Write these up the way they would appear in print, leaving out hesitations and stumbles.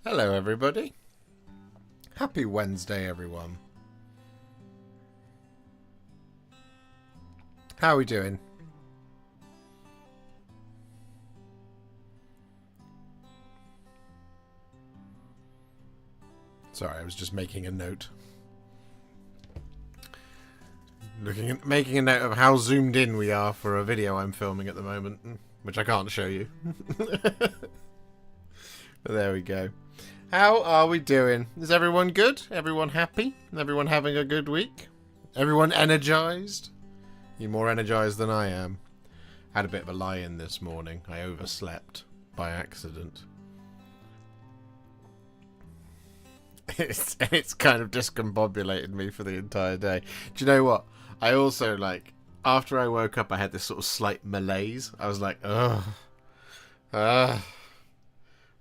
Hello everybody. Happy Wednesday everyone. How are we doing? Sorry, I was just making a note. Making a note of how zoomed in we are for a video I'm filming at the moment, which I can't show you. But there we go. How are we doing? Is everyone good? Everyone happy? Everyone having a good week? Everyone energized? You're more energized than I am. Had a bit of a lie-in this morning. I overslept by accident. It's kind of discombobulated me for the entire day. Do you know what? I also, after I woke up, I had this sort of slight malaise. I was like, ugh.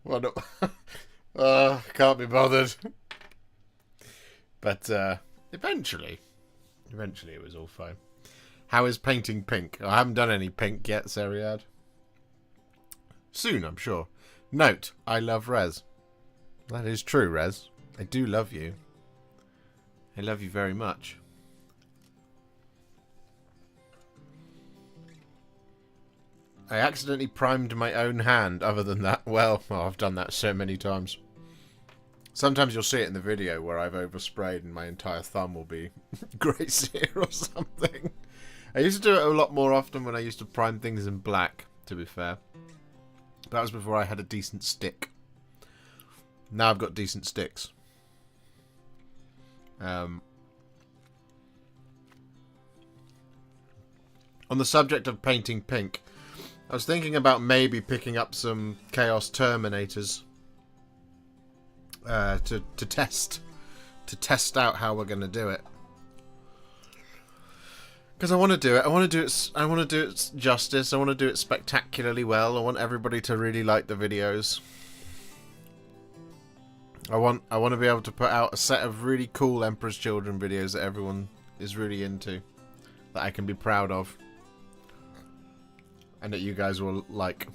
What? Can't be bothered. But eventually it was all fine. How is painting pink? I haven't done any pink yet, Seriad. Soon, I'm sure. Note, I love Rez. That is true, Rez. I do love you. I love you very much. I accidentally primed my own hand. Other than that, well, I've done that so many times. Sometimes you'll see it in the video where I've oversprayed and my entire thumb will be grey sear or something. I used to do it a lot more often when I used to prime things in black, to be fair. That was before I had a decent stick. Now I've got decent sticks. On the subject of painting pink, I was thinking about maybe picking up some Chaos Terminators to test out how we're going to do it. Because I want to do it. I want to do it justice. I want to do it spectacularly well. I want everybody to really like the videos. I want to be able to put out a set of really cool Emperor's Children videos that everyone is really into, that I can be proud of, and that you guys will like.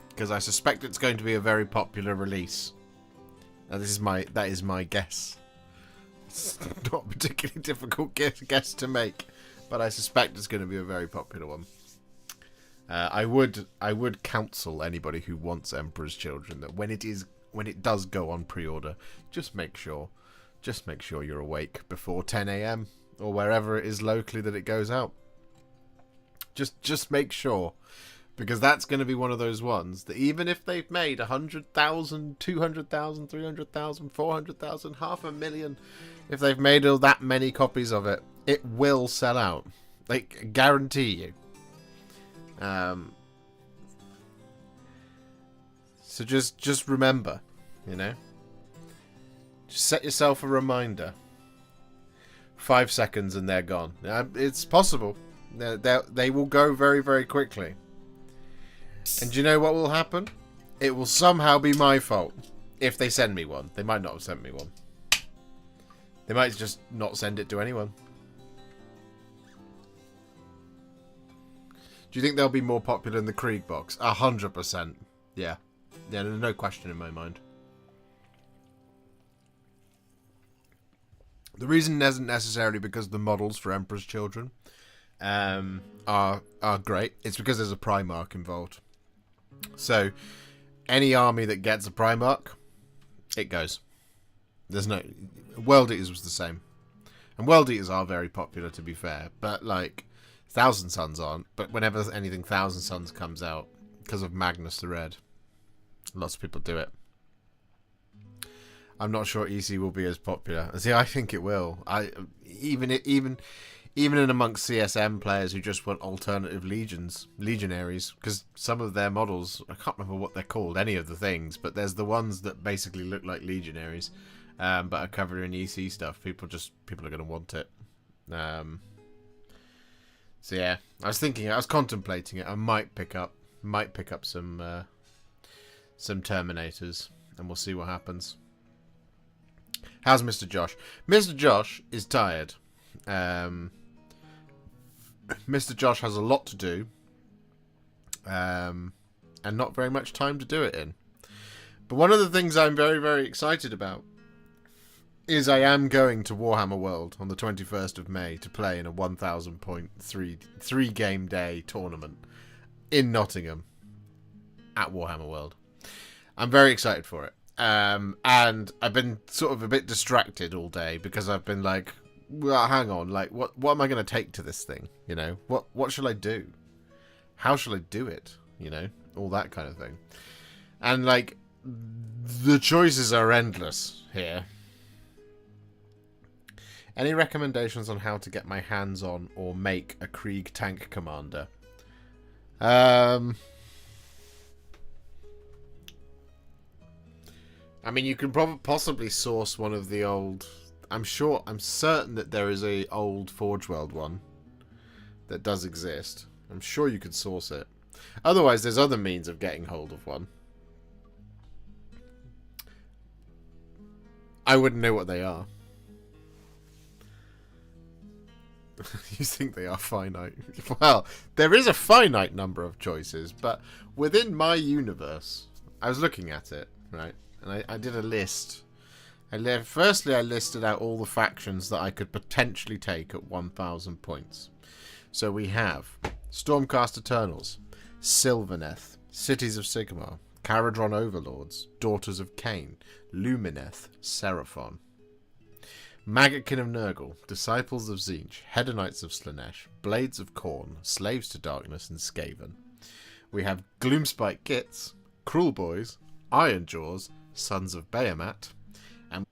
Because I suspect it's going to be a very popular release. Now, that is my guess. It's not a particularly difficult guess to make, but I suspect it's going to be a very popular one. I would counsel anybody who wants Emperor's Children that when it does go on pre-order, just make sure you're awake before 10 AM or wherever it is locally that it goes out. Just make sure, because that's going to be one of those ones that even if they've made 100,000, 200,000, 300,000, 400,000, 500,000, if they've made all that many copies of it, it will sell out. Like, guarantee you. So just remember, just set yourself a reminder. 5 seconds and they're gone. It's possible. They will go very, very quickly. And do you know what will happen? It will somehow be my fault if they send me one. They might not have sent me one. They might just not send it to anyone. Do you think they'll be more popular than the Krieg box? 100%. Yeah. Yeah, there's no question in my mind. The reason isn't necessarily because the models for Emperor's Children are great. It's because there's a Primarch involved. So, any army that gets a Primarch, it goes. There's no... World Eaters was the same. And World Eaters are very popular, to be fair. But, Thousand Suns aren't. But whenever anything Thousand Suns comes out, because of Magnus the Red, lots of people do it. I'm not sure EC will be as popular. See, I think it will. Even in amongst CSM players who just want alternative legionaries, because some of their models, I can't remember what they're called, any of the things, but there's the ones that basically look like legionaries, but are covered in EC stuff. People are going to want it. So yeah, I was contemplating it. I might pick up some Terminators, and we'll see what happens. How's Mr. Josh? Mr. Josh is tired. Mr. Josh has a lot to do, and not very much time to do it in. But one of the things I'm very, very excited about is I am going to Warhammer World on the 21st of May to play in a 1,000 point three game day tournament in Nottingham at Warhammer World. I'm very excited for it. And I've been sort of a bit distracted all day because I've been like, well, hang on, like what am I going to take to this thing? You know, what shall I do? How shall I do it? You know, all that kind of thing. And like the choices are endless here. Any recommendations on how to get my hands on or make a Krieg tank commander? I mean, you can possibly source one of the old... I'm certain that there is a old Forge World one that does exist. I'm sure you could source it. Otherwise, there's other means of getting hold of one. I wouldn't know what they are. You think they are finite? Well, there is a finite number of choices, but within my universe, I was looking at it, right? And I did a list. Firstly, I listed out all the factions that I could potentially take at 1,000 points. So we have Stormcast Eternals, Sylvaneth, Cities of Sigmar, Caradron Overlords, Daughters of Cain, Lumineth, Seraphon. Maggotkin of Nurgle, Disciples of Tzeentch, Hedonites of Slaanesh, Blades of Khorne, Slaves to Darkness, and Skaven. We have Gloomspike Gitz, Cruel Boys, Ironjaws, Sons of Behemat, and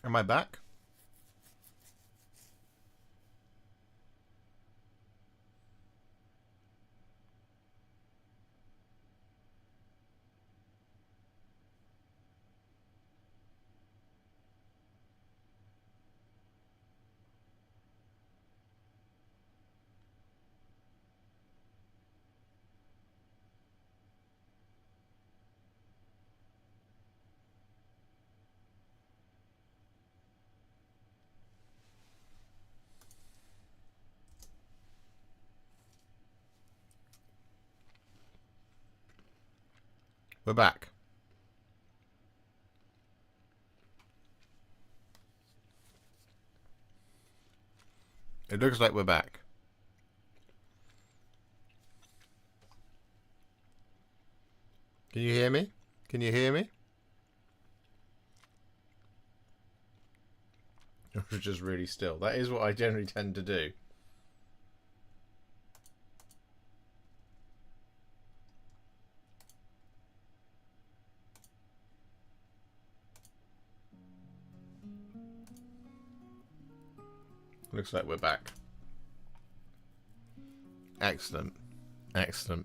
am I back? We're back. It looks like we're back. Can you hear me? Can you hear me? Or just really still. That is what I generally tend to do. Looks like we're back. Excellent. Excellent.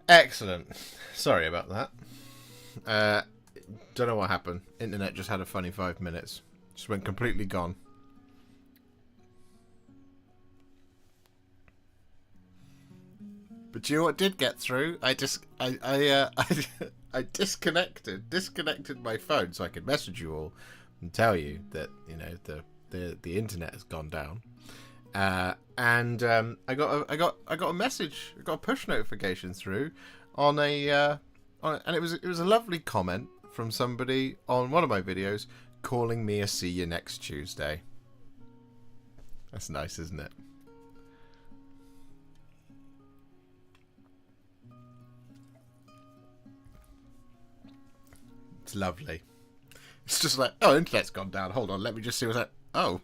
Excellent. Sorry about that. Don't know what happened. Internet just had a funny 5 minutes. Just went completely gone. But you know what did get through? I disconnected my phone so I could message you all and tell you that, you know, the internet has gone down. And I got a message. I got a push notification through on and it was a lovely comment from somebody on one of my videos calling me a see you next Tuesday. That's nice, isn't it? It's lovely. It's just like, oh, internet's gone down. Hold on, let me just see what's that. Oh.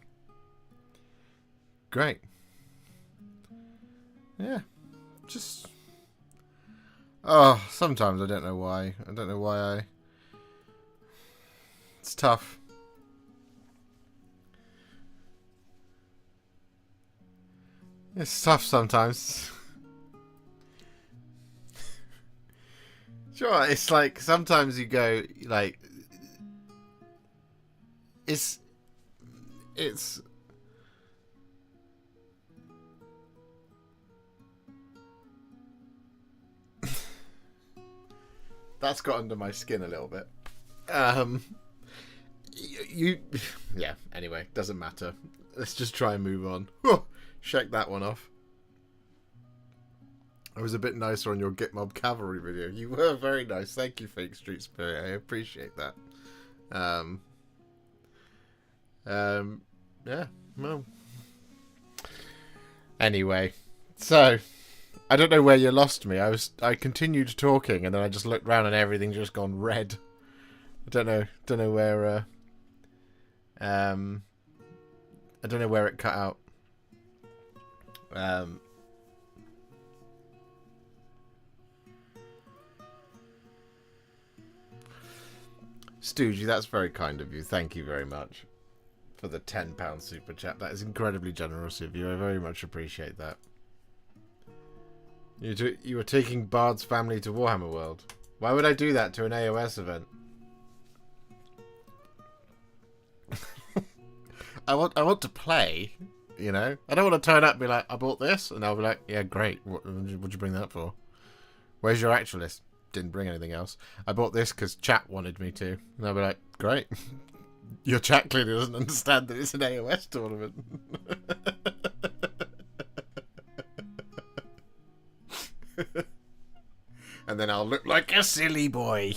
Great. Yeah. Just... Oh, sometimes I don't know why. I don't know why I... It's tough. It's tough sometimes. Sure, it's like sometimes you go like it's that's got under my skin a little bit. You yeah, anyway, doesn't matter. Let's just try and move on. Shake that one off. I was a bit nicer on your Gitmob Cavalry video. You were very nice. Thank you, Fake Street Spirit. I appreciate that. Yeah, well. Anyway, so I don't know where you lost me. I continued talking and then I just looked round and everything just gone red. I don't know where I don't know where it cut out. Stoogie, that's very kind of you. Thank you very much for the £10 super chat. That is incredibly generous of you. I very much appreciate that. You were taking Bard's family to Warhammer World. Why would I do that to an AOS event? I want to play, you know. I don't want to turn up and be like, I bought this, and I'll be like, yeah, great. What'd you bring that for? Where's your actual list? Didn't bring anything else. I bought this because chat wanted me to, and I'll be like, great. Your chat clearly doesn't understand that it's an AOS tournament. And then I'll look like a silly boy.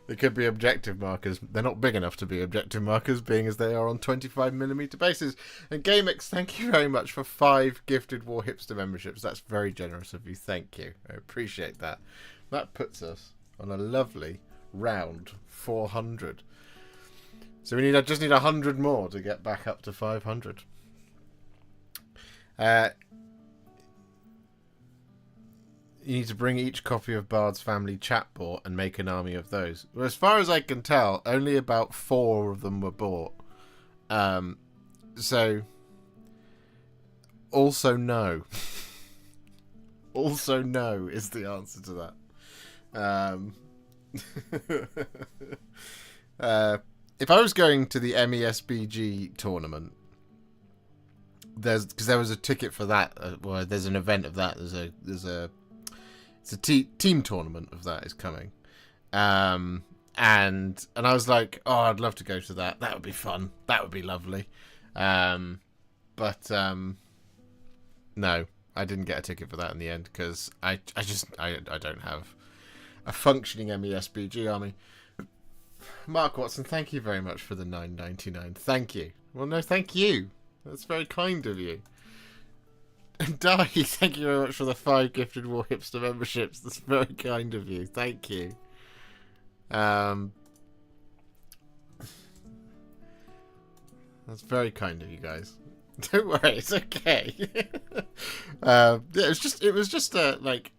They could be objective markers. They're not big enough to be objective markers, being as they are on 25mm bases. And GameX, thank you very much for 5 gifted Warhipster memberships. That's very generous of you. Thank you. I appreciate that. That puts us on a lovely round 400. So we just need 100 more to get back up to 500. You need to bring each copy of Bard's Family chat bought and make an army of those. Well, as far as I can tell, only about 4 of them were bought. So, also no. Also no is the answer to that. If I was going to the MESBG tournament, because there was a ticket for that. Well, there's an event of that. It's a team tournament of that is coming. And I was like, oh, I'd love to go to that. That would be fun. That would be lovely. But no, I didn't get a ticket for that in the end because I don't have a functioning MESBG army. Mark Watson, thank you very much for the $9.99. Thank you. Well, no, thank you. That's very kind of you. Di, thank you very much for the 5 gifted Warhipster memberships. That's very kind of you. Thank you. That's very kind of you guys. Don't worry, it's okay. Yeah, it was just like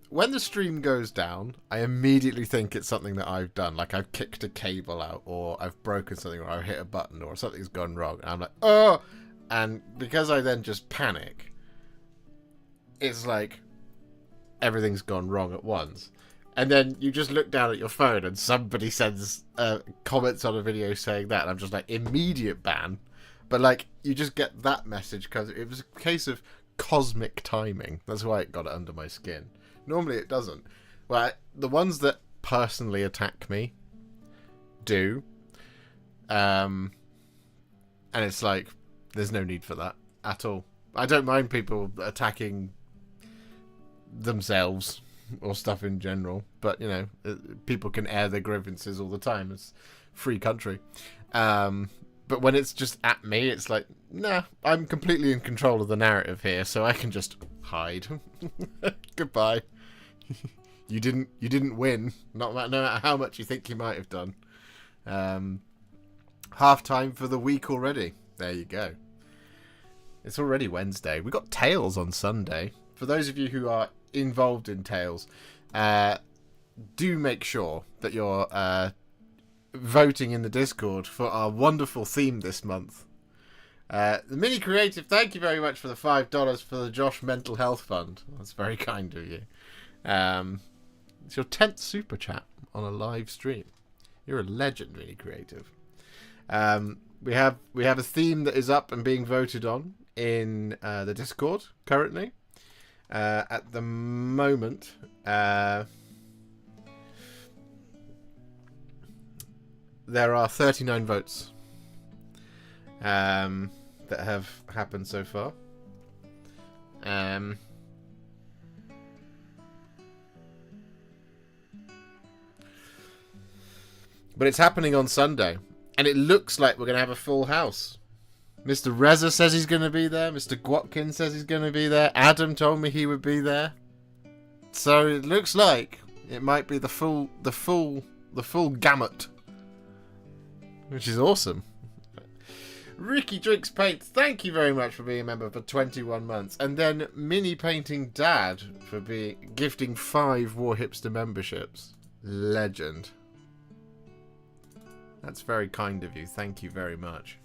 when the stream goes down, I immediately think it's something that I've done. Like I've kicked a cable out, or I've broken something, or I've hit a button, or something's gone wrong. And I'm like, oh. And because I then just panic, it's like everything's gone wrong at once. And then you just look down at your phone and somebody sends comments on a video saying that. And I'm just like, immediate ban. But like, you just get that message because it was a case of cosmic timing. That's why it got it under my skin. Normally it doesn't. Well, the ones that personally attack me do. And it's like, there's no need for that at all. I don't mind people attacking themselves or stuff in general, but you know, people can air their grievances all the time. It's free country. But when it's just at me, it's like, nah, I'm completely in control of the narrative here, so I can just hide. Goodbye. You didn't win, no matter how much you think you might have done. Half time for the week already. There you go. It's already Wednesday. We got Tales on Sunday. For those of you who are involved in Tales, do make sure that you're voting in the Discord for our wonderful theme this month. The Mini Creative, thank you very much for the $5 for the Josh Mental Health Fund. That's very kind of you. It's your 10th super chat on a live stream. You're a legend, really creative. We have a theme that is up and being voted on in the Discord currently. At the moment, there are 39 votes that have happened so far. But it's happening on Sunday, and it looks like we're going to have a full house. Mr. Reza says he's going to be there. Mr. Gwatkin says he's going to be there. Adam told me he would be there. So it looks like it might be the full gamut, which is awesome. Ricky Drinks Paint, thank you very much for being a member for 21 months. And then Mini Painting Dad for gifting 5 Warhipster memberships. Legend. That's very kind of you. Thank you very much.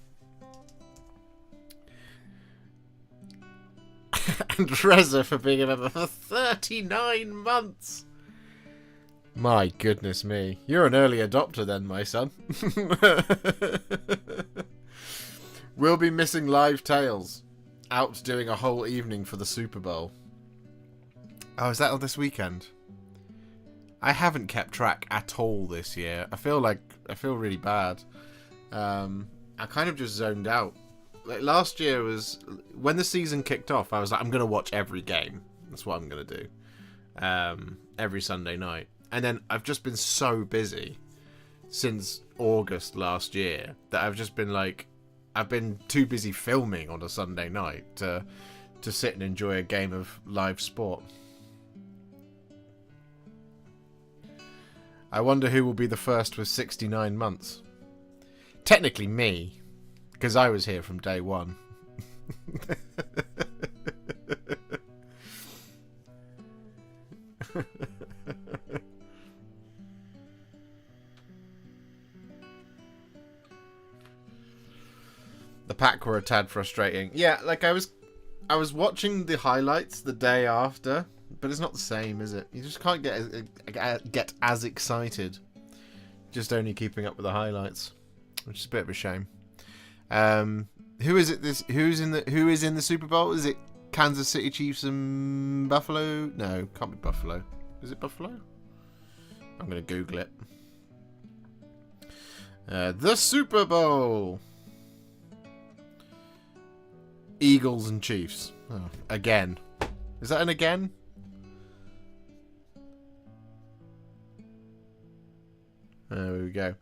And Reza for being a member for 39 months. My goodness me. You're an early adopter then, my son. We'll be missing live tales. Out doing a whole evening for the Super Bowl. Oh, is that on this weekend? I haven't kept track at all this year. I feel really bad. I kind of just zoned out. Like last year was when the season kicked off. I was like, I'm gonna watch every game. That's what I'm gonna do. Every Sunday night. And then I've just been so busy since August last year that I've just been like, I've been too busy filming on a Sunday night to sit and enjoy a game of live sport. I wonder who will be the first with 69 months. Technically me, because I was here from day one. The pack were a tad frustrating. Yeah, like I was watching the highlights the day after, but it's not the same, is it? You just can't get as excited just only keeping up with the highlights, which is a bit of a shame. Who is it? Who is in the Super Bowl? Is it Kansas City Chiefs and Buffalo? No, can't be Buffalo. Is it Buffalo? I'm gonna Google it. The Super Bowl. Eagles and Chiefs. Oh, again. Is that an again? There we go.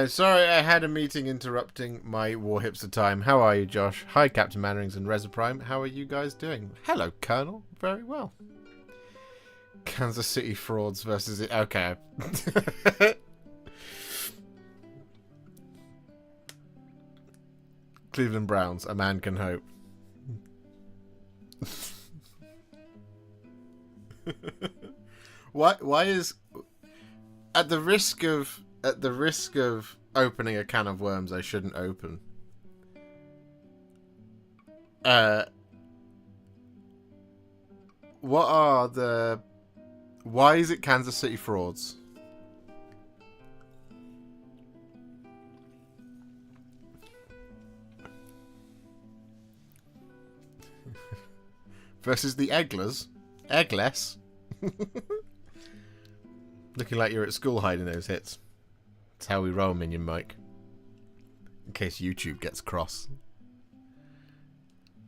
Sorry, I had a meeting interrupting my Warhipster time. How are you, Josh? Hi, Captain Mannerings and Reza Prime. How are you guys doing? Hello, Colonel. Very well. Kansas City frauds versus it. Okay. Cleveland Browns. A man can hope. Why is at the risk of opening a can of worms I shouldn't open. Why is it Kansas City frauds? Versus the Eggless. Looking like you're at school hiding those hits. That's how we roll, Minion Mike. In case YouTube gets cross.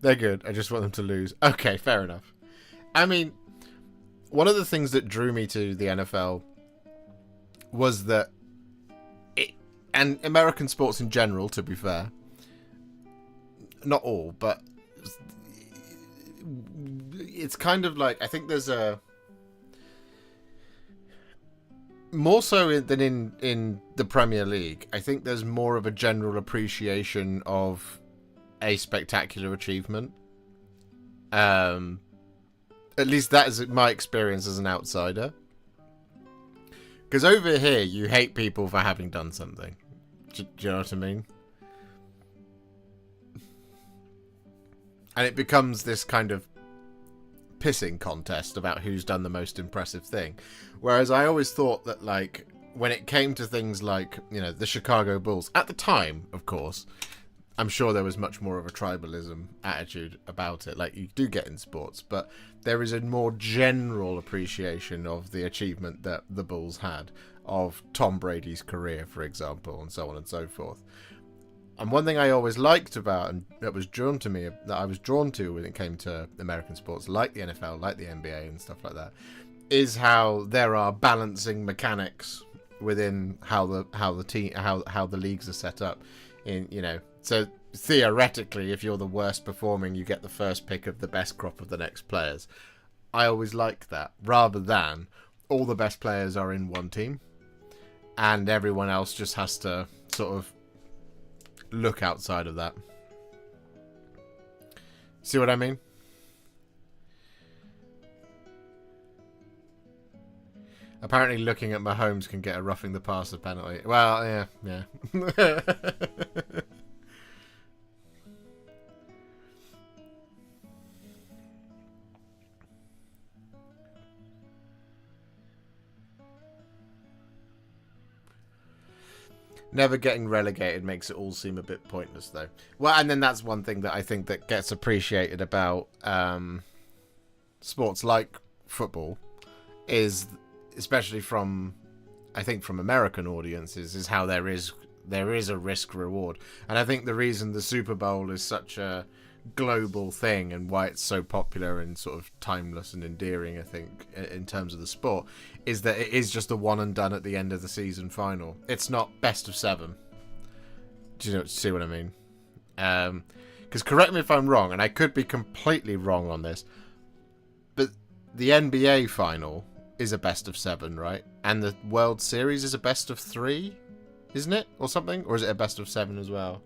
They're good. I just want them to lose. Okay, fair enough. I mean, one of the things that drew me to the NFL was that and American sports in general, to be fair. Not all, but it's kind of like, I think there's a more so than in the Premier League. I think there's more of a general appreciation of a spectacular achievement. At least that is my experience as an outsider. Because over here, you hate people for having done something. Do you know what I mean? And it becomes this kind of pissing contest about who's done the most impressive thing. Whereas I always thought that, like, when it came to things like, you know, the Chicago Bulls, at the time, of course, I'm sure there was much more of a tribalism attitude about it, like you do get in sports, but there is a more general appreciation of the achievement that the Bulls had, of Tom Brady's career, for example, and so on and so forth. And one thing I always liked about, and that was drawn to me, that I was drawn to when it came to American sports, like the NFL, like the NBA and stuff like that, is how there are balancing mechanics within how the leagues are set up. In, you know, so theoretically, if you're the worst performing, you get the first pick of the best crop of the next players. I always like that, rather than all the best players are in one team and everyone else just has to sort of look outside of that. See what I mean? Apparently looking at Mahomes can get a roughing the passer penalty. Well, yeah. Never getting relegated makes it all seem a bit pointless, though. Well, and then that's one thing that I think that gets appreciated about sports like football, is especially from, I think, from American audiences, is how there is a risk reward. And I think the reason the Super Bowl is such a global thing and why it's so popular and sort of timeless and endearing, I think, in terms of the sport, is that it is just a one and done at the end of the season final. It's not best of 7. Do you see what I mean? Because correct me if I'm wrong, and I could be completely wrong on this, but the NBA final is a best of 7, right? And the World Series is a best of 3, isn't it? Or something? Or is it a best of 7 as well?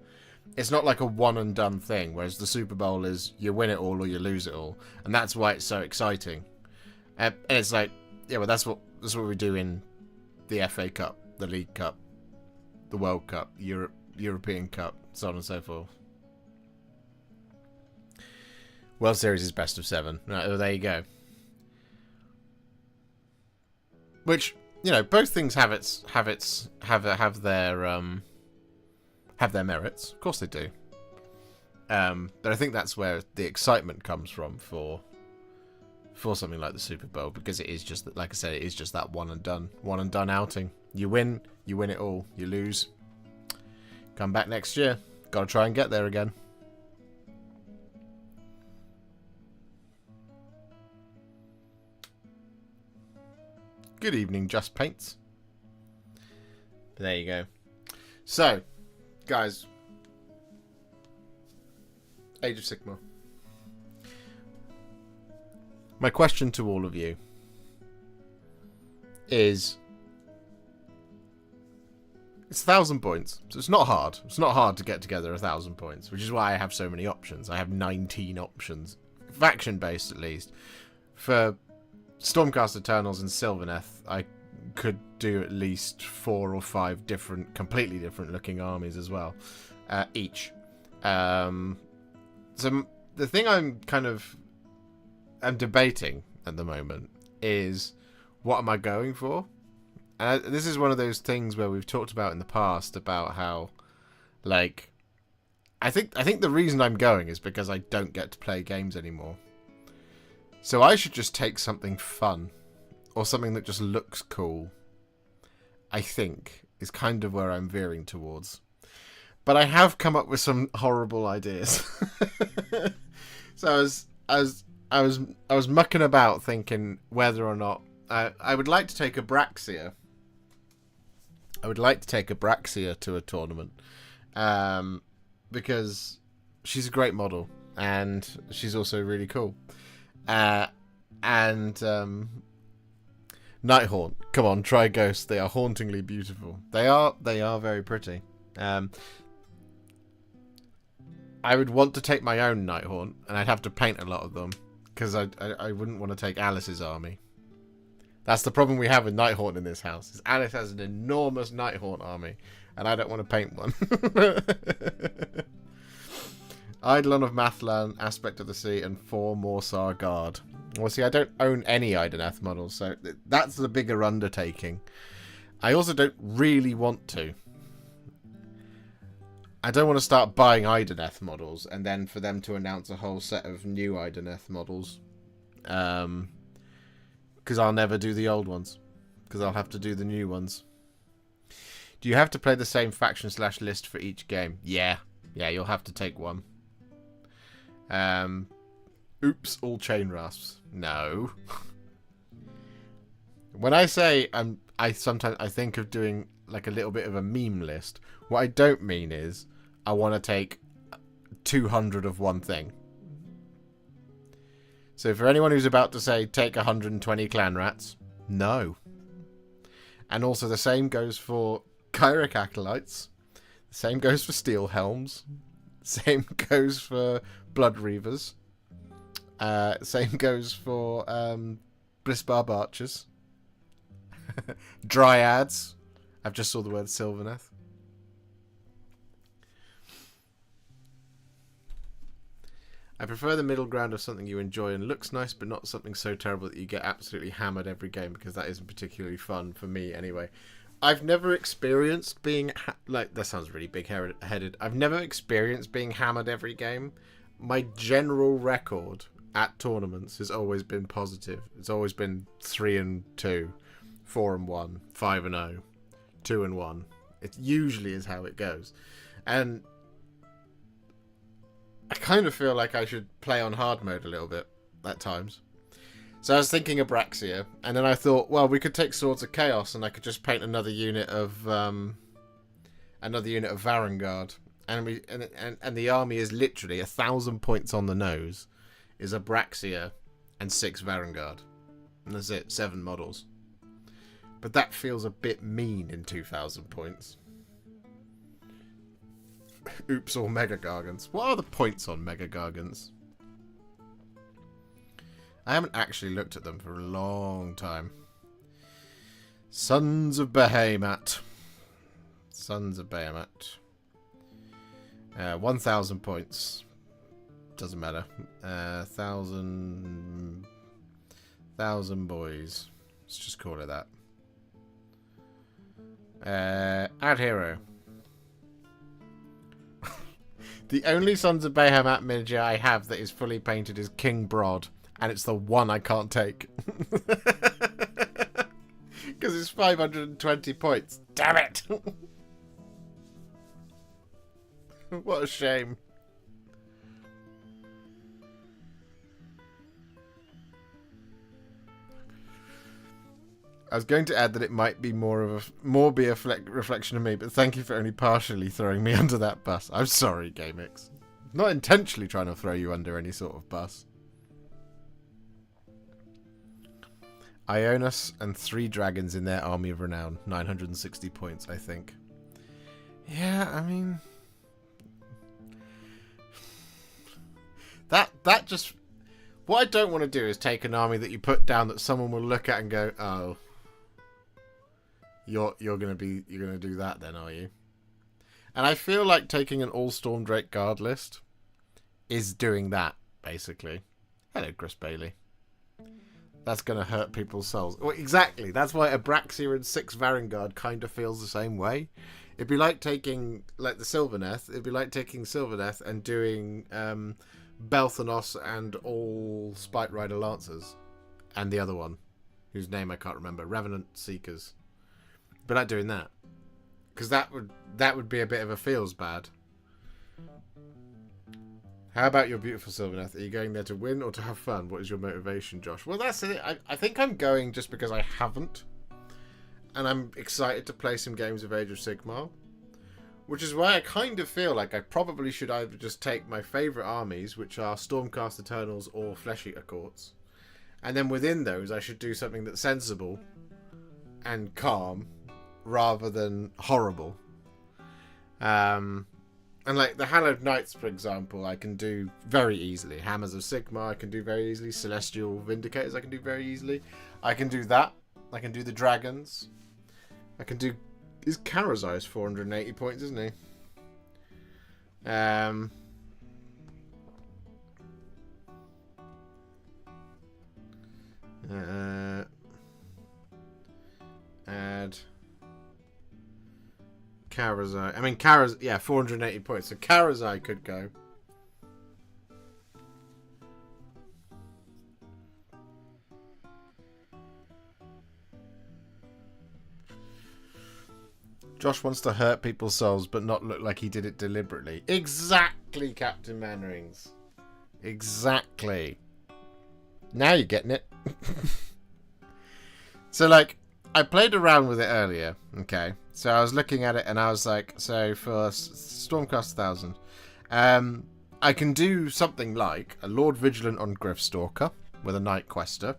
It's not like a one and done thing, whereas the Super Bowl is you win it all or you lose it all. And that's why it's so exciting. And it's like, yeah, well, that's what we do in the FA Cup, the League Cup, the World Cup, European Cup, so on and so forth. World Series is best of 7. Right, well, there you go. Which, you know, both things have their merits. Of course they do. But I think that's where the excitement comes from for something like the Super Bowl, because it is just that, like I said, it is just that one and done outing. You win it all. You lose, come back next year. Got to try and get there again. Good evening, Just Paints. But there you go. So, guys, Age of Sigmar. My question to all of you is, it's 1,000 points, so it's not hard. It's not hard to get together 1,000 points, which is why I have so many options. I have 19 options, faction-based at least. For Stormcast Eternals and Sylvaneth, I could do at least 4 or 5 different, completely different looking armies as well, each. So the thing I'm debating at the moment is, what am I going for? This is one of those things where we've talked about in the past about how, like, I think the reason I'm going is because I don't get to play games anymore. So I should just take something fun, or something that just looks cool, I think, is kind of where I'm veering towards. But I have come up with some horrible ideas. So I was mucking about thinking whether or not I would like to take Abraxia. I would like to take Abraxia to a tournament, because she's a great model and she's also really cool. Nighthaunt, come on, try Ghosts. They are hauntingly beautiful. They are very pretty. I would want to take my own Nighthaunt, and I'd have to paint a lot of them, because I wouldn't want to take Alice's army. That's the problem we have with Nighthaunt in this house. Is Alice has an enormous Nighthaunt army, and I don't want to paint one. Eidolon of Mathlan, Aspect of the Sea, and 4 Morsar Guard. Well, see, I don't own any Ideneth models, so that's the bigger undertaking. I also don't really want to. I don't want to start buying Ideneth models and then for them to announce a whole set of new Ideneth models. Because I'll never do the old ones. Because I'll have to do the new ones. Do you have to play the same faction / list for each game? Yeah. Yeah, you'll have to take one. Oops, all chain rasps. No. When I say I sometimes think of doing like a little bit of a meme list. What I don't mean is I want to take 200 of one thing. So for anyone who's about to say take 120 clan rats, no. And also the same goes for Kyric acolytes. The same goes for steel helms. Same goes for blood reavers. Same goes for Blissbarb archers. Dryads. I've just saw the word Sylvaneth. I prefer the middle ground of something you enjoy and looks nice, but not something so terrible that you get absolutely hammered every game, because that isn't particularly fun for me anyway. I've never experienced being... like, that sounds really big-headed. I've never experienced being hammered every game. My general record at tournaments has always been positive. It's always been 3-2, 4-1, 5-0, 2-1. It usually is how it goes. And I kind of feel like I should play on hard mode a little bit at times. So I was thinking Abraxia, and then I thought, well, we could take Swords of Chaos, and I could just paint another unit of Varangard, and the army is literally 1,000 points on the nose, is Abraxia and 6 Varangard, and that's it, 7 models. But that feels a bit mean in 2,000 points. Oops, all Mega Gargants. What are the points on Mega Gargants? I haven't actually looked at them for a long time. Sons of Behemoth. Sons of Behemoth. 1,000 points. Doesn't matter. 1,000 boys. Let's just call it that. Add hero. The only Sons of Behemoth miniature I have that is fully painted is King Brod. And it's the one I can't take. Because it's 520 points. Damn it! What a shame. I was going to add that it might be more a reflection of me, but thank you for only partially throwing me under that bus. I'm sorry, GameX. Not intentionally trying to throw you under any sort of bus. Ionis and 3 dragons in their army of renown. 960 points, I think. Yeah, I mean... That just... What I don't want to do is take an army that you put down that someone will look at and go, oh, you're gonna do that then, are you? And I feel like taking an all Stormdrake Guard list is doing that, basically. Hello, Chris Bailey. That's going to hurt people's souls. Well, exactly. That's why Abraxia and 6 Varangard kind of feels the same way. It'd be like taking, like the Sylvaneth. It'd be like taking Sylvaneth and doing Belthanos and all Spite Rider Lancers. And the other one, whose name I can't remember. Revenant Seekers. It'd be like doing that. Because that would be a bit of a feels bad. How about your beautiful Sylvaneth? Are you going there to win or to have fun? What is your motivation, Josh? Well, that's it. I think I'm going just because I haven't. And I'm excited to play some games of Age of Sigmar. Which is why I kind of feel like I probably should either just take my favourite armies, which are Stormcast Eternals or Flesh Eater Courts. And then within those, I should do something that's sensible and calm rather than horrible. And like the Hallowed Knights, for example, I can do very easily. Hammers of Sigmar I can do very easily. Celestial Vindicators I can do very easily. I can do that. I can do the Dragons. I can do... Is Karazai's 480 points, isn't he? Add Karazai. I mean, Karazai, yeah, 480 points. So Karazai could go. Josh wants to hurt people's souls, but not look like he did it deliberately. Exactly, Captain Mannerings. Exactly. Now you're getting it. So, like, I played around with it earlier, okay? So I was looking at it and I was like, so for Stormcast 1000, I can do something like a Lord Vigilant on Gryffstalker with a Night Quester,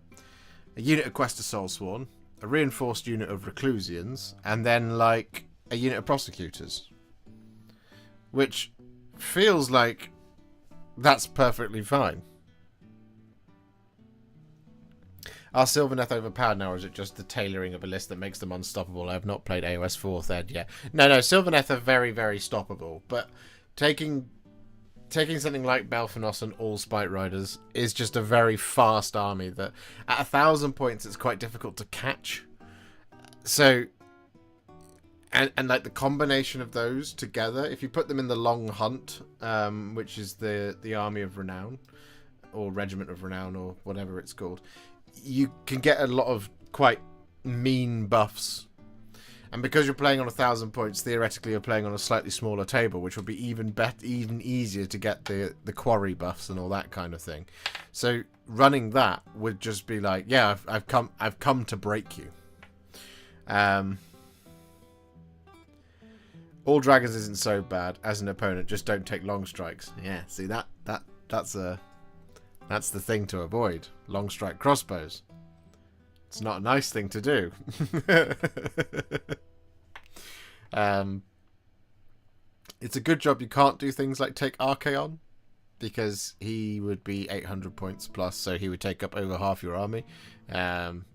a unit of Quester Soulsworn, a reinforced unit of Reclusians, and then, like, a unit of Prosecutors. Which feels like that's perfectly fine. Are Sylvaneth overpowered now, or is it just the tailoring of a list that makes them unstoppable? I have not played AOS 4th Ed yet. No, Sylvaneth are very, very stoppable. But taking something like Belfanos and all Spite Riders is just a very fast army that, at 1,000 points, it's quite difficult to catch. So, and like the combination of those together, if you put them in the Long Hunt, which is the Army of Renown, or Regiment of Renown, or whatever it's called, you can get a lot of quite mean buffs. And because you're playing on 1,000 points, theoretically you're playing on a slightly smaller table, which will be even easier to get the quarry buffs and all that kind of thing. So running that would just be like, yeah, I've come to break you. All dragons isn't so bad as an opponent. Just don't take long strikes. Yeah, see that's the thing to avoid. Long strike crossbows. It's not a nice thing to do. It's a good job you can't do things like take Archaon, because he would be 800 points plus, so he would take up over half your army,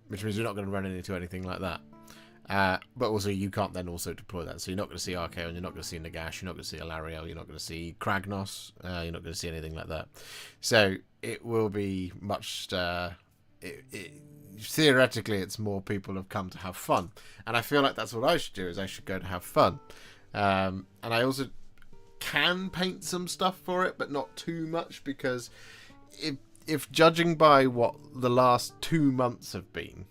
which means you're not going to run into anything like that. But also you can't then also deploy that, so you're not going to see Archaon, you're not going to see Nagash, you're not going to see Alariel, you're not going to see Kragnos, you're not going to see anything like that. So it will be much theoretically it's more people have come to have fun, and I feel like that's what I should do, is I should go to have fun. And I also can paint some stuff for it, but not too much, because if judging by what the last 2 months have been,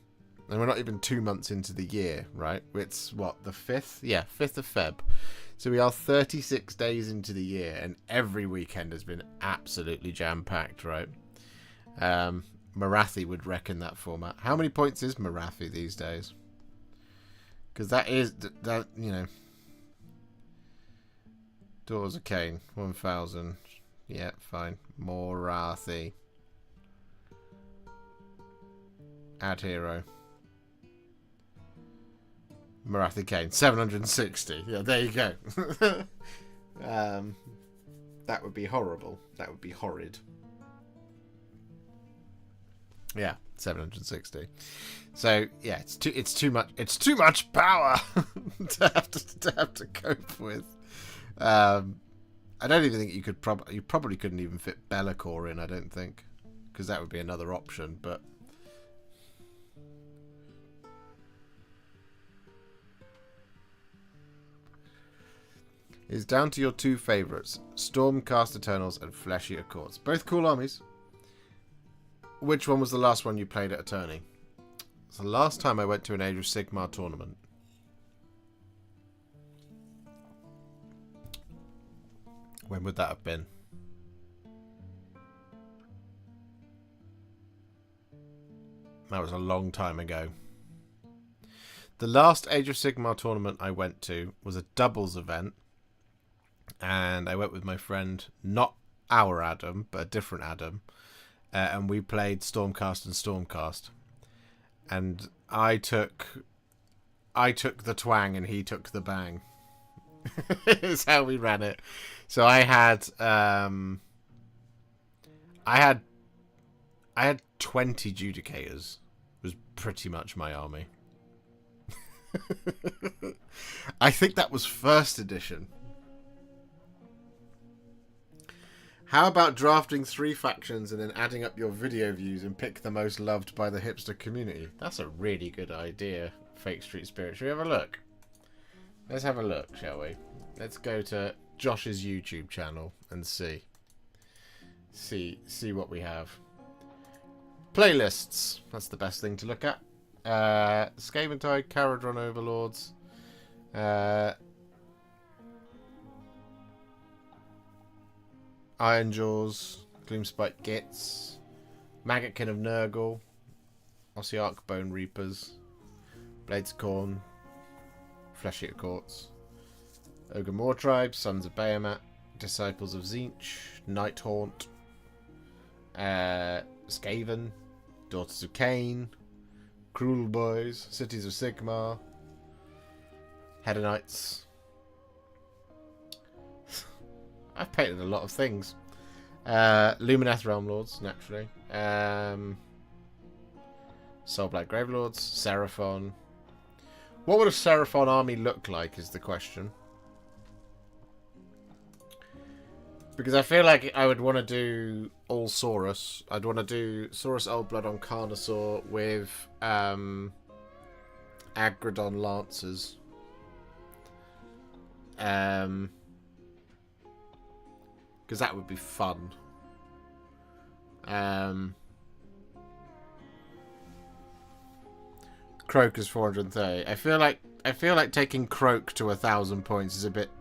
and we're not even 2 months into the year, right? It's what, the 5th? Yeah, 5th of Feb. So we are 36 days into the year, and every weekend has been absolutely jam-packed, right? Marathi would reckon that format. How many points is Marathi these days? Because that is, that, you know... Doors of Cain, 1,000. Yeah, fine. Marathi. Add hero. Marathi Kane, 760. Yeah, there you go. That would be horrible. That would be horrid. Yeah, 760. So yeah, it's too much. It's too much power to have to cope with. I don't even think you could you probably couldn't even fit Be'lakor in. I don't think, because that would be another option, but. It's down to your two favourites, Stormcast Eternals and Fleshy Accords. Both cool armies. Which one was the last one you played at a tourney? It's the last time I went to an Age of Sigmar tournament. When would that have been? That was a long time ago. The last Age of Sigmar tournament I went to was a doubles event. And I went with my friend, not our Adam, but a different Adam. And we played Stormcast and Stormcast. And I took the twang and he took the bang. Is how we ran it. So I had 20 Judicators. Was pretty much my army. I think that was first edition. How about drafting 3 factions and then adding up your video views and pick the most loved by the hipster community? That's a really good idea, Fake Street Spirit. Should we have a look? Let's have a look, shall we? Let's go to Josh's YouTube channel and see what we have. Playlists. That's the best thing to look at. Scaventide, Caradron Overlords. Ironjaws, Gloomspite Gits, Maggotkin of Nurgle, Ossiarch Bone Reapers, Bladescorn, Flesh-Eater Courts, Ogre Moortribe, Sons of Bahamut, Disciples of Tzeentch, Nighthaunt, Skaven, Daughters of Cain, Cruel Boys, Cities of Sigmar, Hedonites. I've painted a lot of things. Lumineth Realm Lords, naturally. Soulblight Gravelords, Seraphon. What would a Seraphon army look like is the question. Because I feel like I would want to do all Saurus. I'd want to do Saurus Old Blood on Carnosaur with Aggrodon Lancers. Because that would be fun. Croak is 430. I feel like taking Croak to 1,000 points is a bit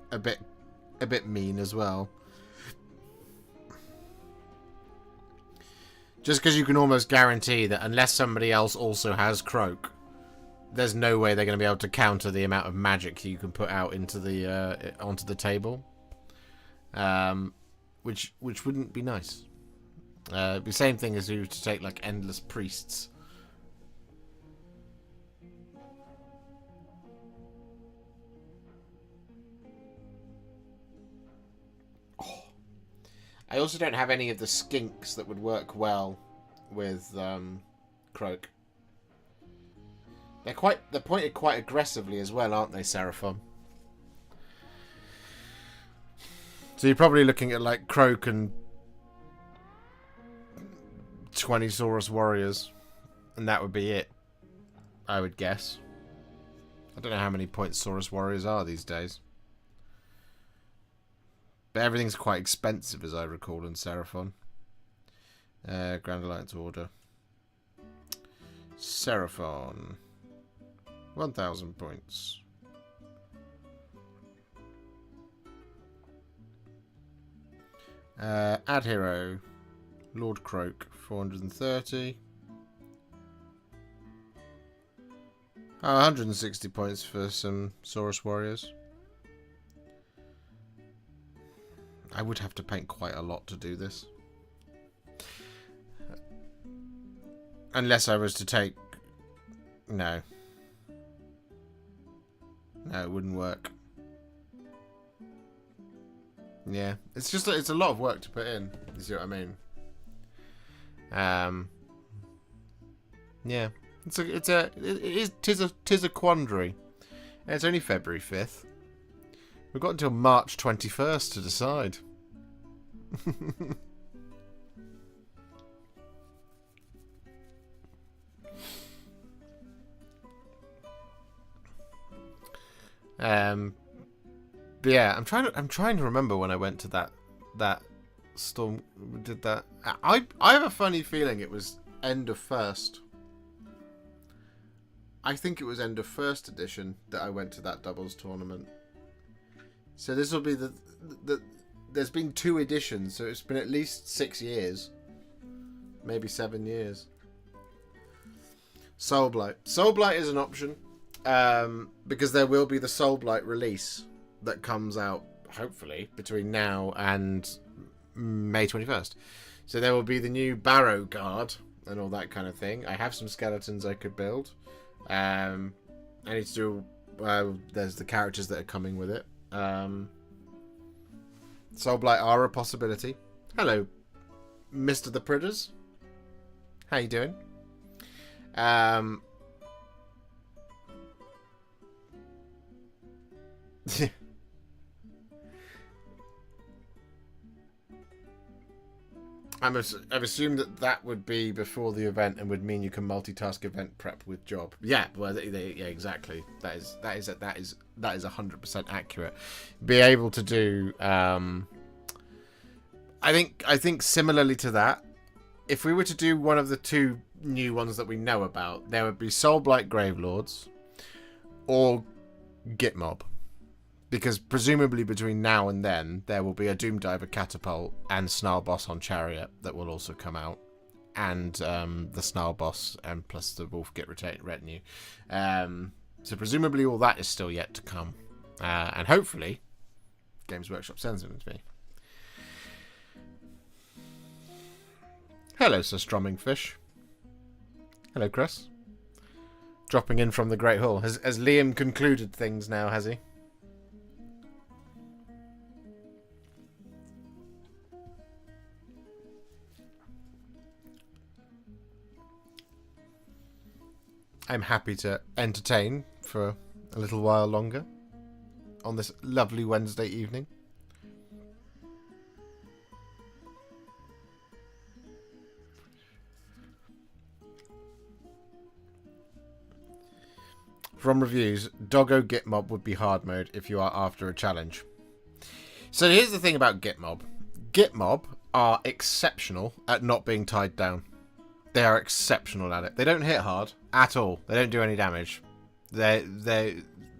mean as well. Just because you can almost guarantee that unless somebody else also has Croak, there's no way they're going to be able to counter the amount of magic you can put out into the onto the table. Which wouldn't be nice. It'd be the same thing as you to take like endless priests. Oh. I also don't have any of the skinks that would work well with Croak. They're pointed quite aggressively as well, aren't they, Seraphon? So you're probably looking at like Croak and 20 Saurus warriors, and that would be it, I would guess. I don't know how many points Saurus warriors are these days, but everything's quite expensive, as I recall, in Seraphon. Grand Alliance Order. Seraphon. 1,000 points. Add hero, Lord Croak, 430. 160 points for some Saurus warriors. I would have to paint quite a lot to do this. Unless I was to take... No. No, it wouldn't work. Yeah, it's a lot of work to put in. You see what I mean? Yeah, tis a quandary. And it's only February 5th. We've got until March 21st to decide. But yeah, I'm trying to remember when I went to that storm. Did that? I have a funny feeling it was end of first. I think it was end of first edition that I went to that doubles tournament. So this will be the there's been 2 editions, so it's been at least 6 years, maybe 7 years. Soulblight. Soulblight is an option, because there will be the Soulblight release that comes out, hopefully, between now and May 21st. So there will be the new Barrow Guard and all that kind of thing. I have some skeletons I could build. I need to do... there's the characters that are coming with it. Soulblight are a possibility. Hello, Mr. the Pridders. How you doing? I've assumed that would be before the event and would mean you can multitask event prep with job. Yeah, well, yeah, exactly. That is 100% accurate. Be able to do. I think similarly to that, if we were to do one of the two new ones that we know about, there would be Soulblight Gravelords or Gitmob. Because presumably between now and then, there will be a Doomdiver Catapult and Snarl Boss on Chariot that will also come out. And the Snarl Boss and plus the Wolf Git Retinue. So presumably all that is still yet to come. And hopefully, Games Workshop sends them to me. Hello, Sir Strumming Fish. Hello, Chris. Dropping in from the Great Hall. Has Liam concluded things now, has he? I'm happy to entertain for a little while longer on this lovely Wednesday evening. From reviews, Doggo Gitmob would be hard mode if you are after a challenge. So here's the thing about Gitmob. Gitmob are exceptional at not being tied down. They are exceptional at it. They don't hit hard at all. They don't do any damage. They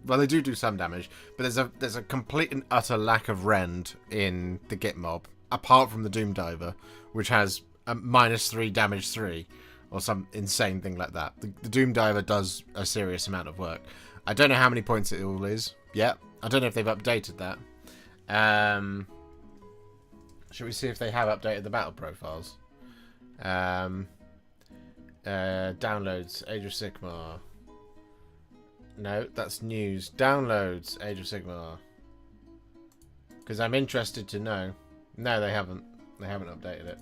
do some damage, but there's a complete and utter lack of rend in the Gitmob, apart from the Doomdiver, which has a -3 damage 3, or some insane thing like that. The Doomdiver does a serious amount of work. I don't know how many points it all is yet. I don't know if they've updated that. Should we see if they have updated the battle profiles? Downloads, Age of Sigmar. No, that's news. Downloads, Age of Sigmar. Because I'm interested to know. No, they haven't. They haven't updated it.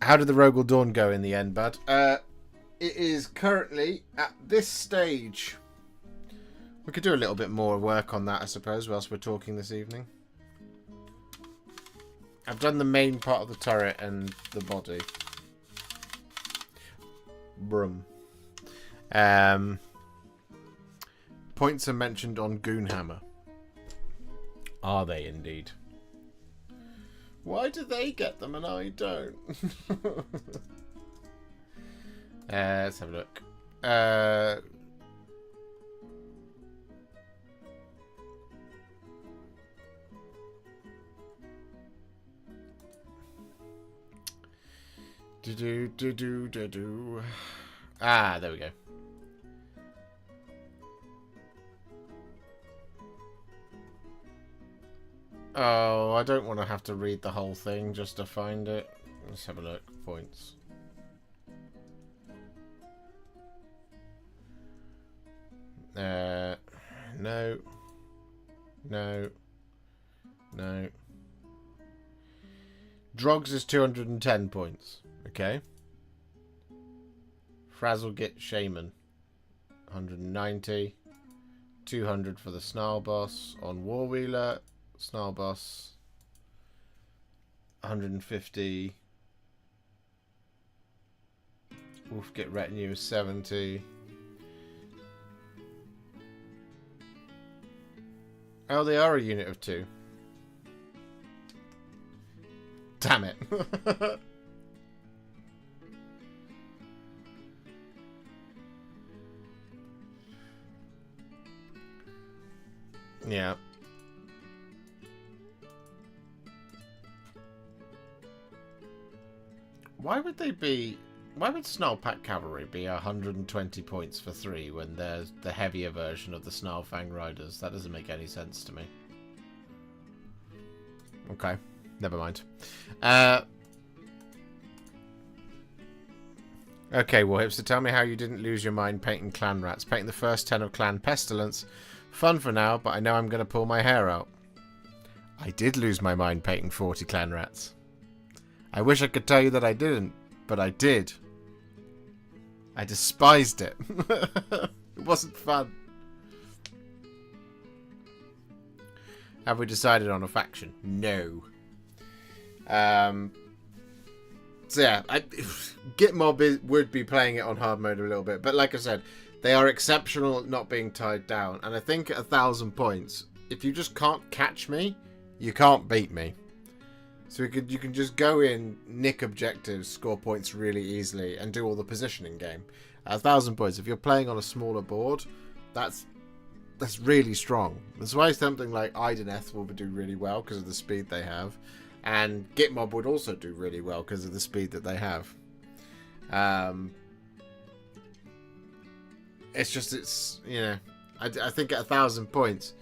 How did the Rogel Dawn go in the end, bud? It is currently at this stage. We could do a little bit more work on that, I suppose, whilst we're talking this evening. I've done the main part of the turret and the body. Brum. Points are mentioned on Goonhammer. Are they indeed? Why do they get them and I don't? Let's have a look. Ah, there we go. Oh, I don't want to have to read the whole thing just to find it. Let's have a look. Points. No. No. No. Drogs is 210 points. Okay. Frazzlegit Shaman. 190. 200 for the Snarl Boss on Warwheeler. Snarl Boss. 150. Wolfgit Retinue is 70. Oh, they are a unit of 2. Damn it. Yeah. Why would Snarlpack Cavalry be 120 points for 3 when there's the heavier version of the Snarlfang Riders? That doesn't make any sense to me. Okay, never mind. Okay, Warhipster, tell me how you didn't lose your mind painting clan rats. Painting the first 10 of Clan Pestilence. Fun for now, but I know I'm going to pull my hair out. I did lose my mind painting 40 clan rats. I wish I could tell you that I didn't, but I did. I despised it. It wasn't fun. Have we decided on a faction? No. So yeah, Gitmob would be playing it on hard mode a little bit, but like I said, they are exceptional at not being tied down. And I think at 1,000 points, if you just can't catch me, you can't beat me. So you can just go in, nick objectives, score points really easily, and do all the positioning game. At 1,000 points, if you're playing on a smaller board, that's really strong. That's why something like Ideneth will do really well because of the speed they have. And Gitmob would also do really well because of the speed that they have. It's you know, I think at 1,000 points,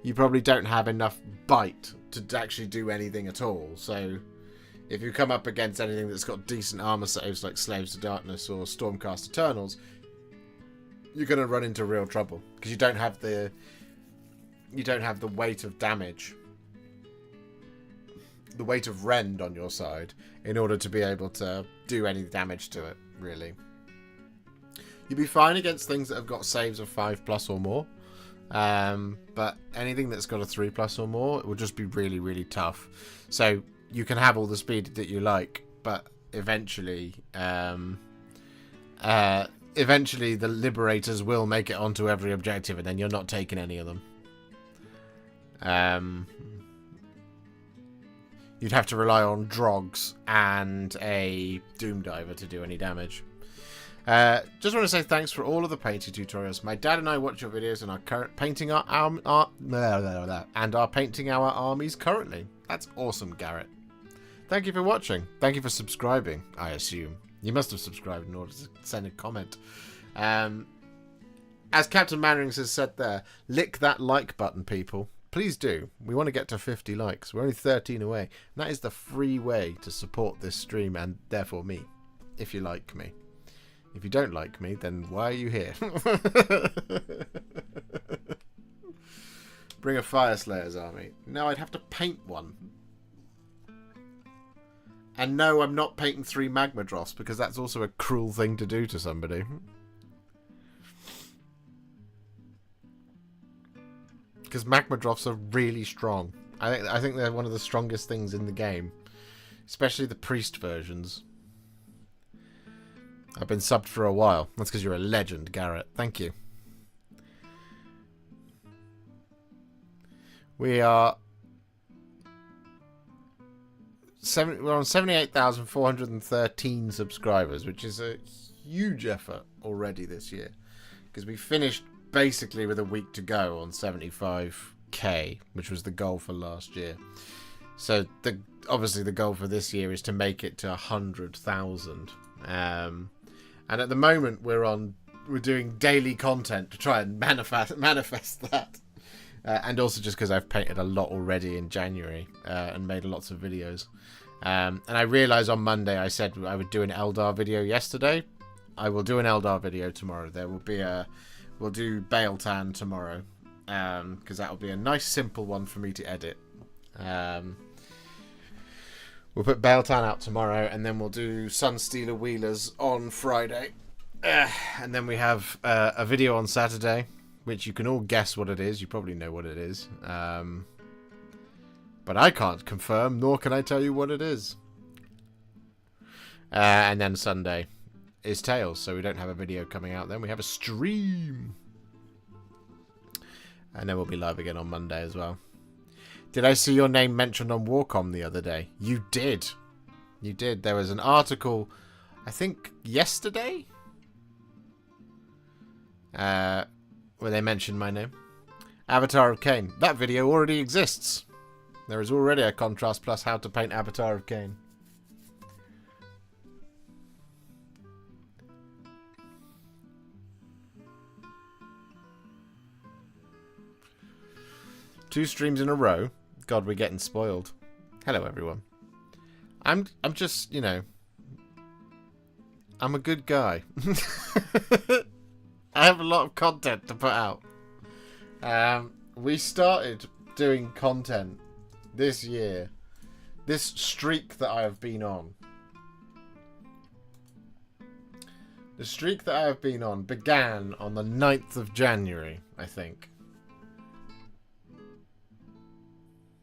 you probably don't have enough bite to actually do anything at all. So if you come up against anything that's got decent armor saves like Slaves to Darkness or Stormcast Eternals, you're going to run into real trouble because you don't have the weight of damage, the weight of rend on your side in order to be able to do any damage to it, really. You'll be fine against things that have got saves of 5+ or more, but anything that's got a 3+ or more, it will just be really, really tough. So you can have all the speed that you like, but eventually the Liberators will make it onto every objective, and then you're not taking any of them. You'd have to rely on Drogs and a Doom Diver to do any damage. Just want to say thanks for all of the painting tutorials. My dad and I watch your videos and are painting our painting our armies currently. That's awesome, Garrett. Thank you for watching. Thank you for subscribing, I assume. You must have subscribed in order to send a comment. As Captain Mannerings has said there, lick that like button, people. Please do. We want to get to 50 likes. We're only 13 away. And that is the free way to support this stream and therefore me, if you like me. If you don't like me, then why are you here? Bring a Fire Slayer's army. No, I'd have to paint one. And no, I'm not painting 3 Magma Dross because that's also a cruel thing to do to somebody. Because Magma Dross are really strong. I think they're one of the strongest things in the game. Especially the Priest versions. I've been subbed for a while. That's because you're a legend, Garrett. Thank you. We're on 78,413 subscribers, which is a huge effort already this year. Because we finished basically with a week to go on 75k, which was the goal for last year. So obviously the goal for this year is to make it to 100,000. And at the moment we're doing daily content to try and manifest that. And also just because I've painted a lot already in January and made lots of videos. And I realised on Monday I said I would do an Eldar video yesterday. I will do an Eldar video tomorrow. There will be we'll do Bael'tan tomorrow. Because that will be a nice simple one for me to edit. We'll put Bael'tan out tomorrow, and then we'll do Sunstealer Wheelers on Friday. And then we have a video on Saturday, which you can all guess what it is. You probably know what it is. But I can't confirm, nor can I tell you what it is. And then Sunday is Tales, so we don't have a video coming out then. We have a stream. And then we'll be live again on Monday as well. Did I see your name mentioned on Warcom the other day? You did. You did. There was an article, I think yesterday, where they mentioned my name. Avatar of Cain. That video already exists. There is already a Contrast Plus how to paint Avatar of Cain. Two streams in a row. God, we're getting spoiled. Hello, everyone. I'm just, you know, I'm a good guy. I have a lot of content to put out. We started doing content this year. This streak that I have been on. The streak that I have been on began on the 9th of January, I think.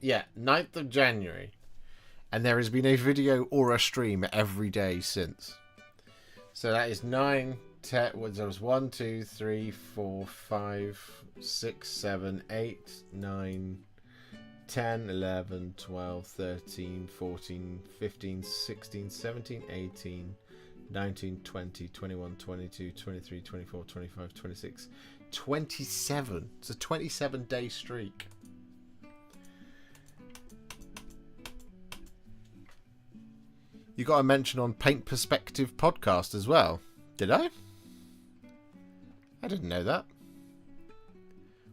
Yeah, 9th of January. And there has been a video or a stream every day since. So that is 9, 10. There was 1, 2, 3, 4, 5, 6, 7, 8, 9, 10, 11, 12, 13, 14, 15, 16, 17, 18, 19, 20, 21, 22, 23, 24, 25, 26, 27. It's a 27-day streak. You got a mention on Paint Perspective podcast as well. Did I? I didn't know that.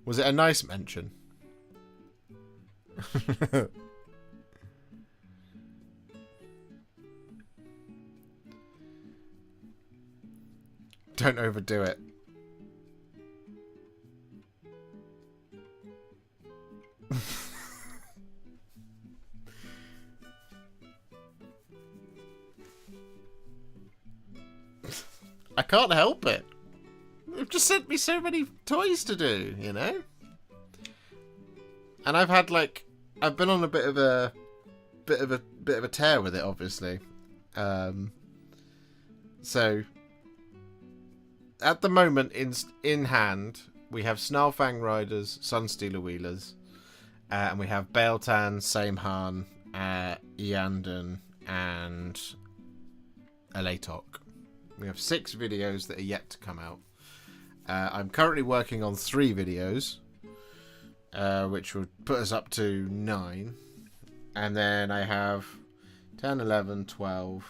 Was it a nice mention? Don't overdo it. I can't help it. They've just sent me so many toys to do, you know? And I've had I've been on a bit of a tear with it, obviously. So at the moment in hand we have Snarlfang Riders, Sunstealer Wheelers, and we have Baeltan, Samehan, Eandon, and Elatok. We have 6 videos that are yet to come out. I'm currently working on 3 videos, which would put us up to 9. And then I have 10, 11, 12.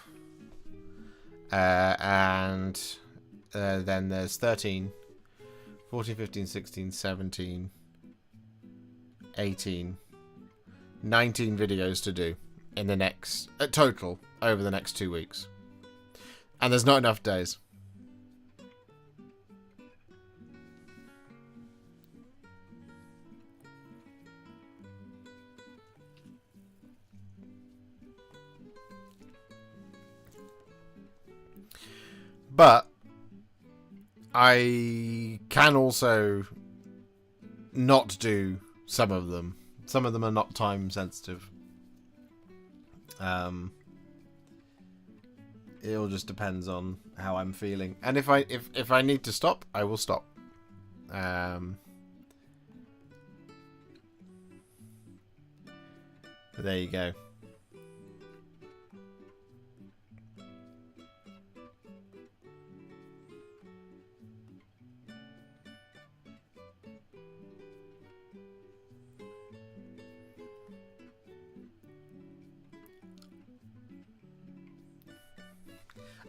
And then there's 13, 14, 15, 16, 17, 18, 19 videos to do in the next, total, over the next 2 weeks. And there's not enough days. But I can also not do some of them. Some of them are not time sensitive. It all just depends on how I'm feeling, and if I need to stop, I will stop. But there you go.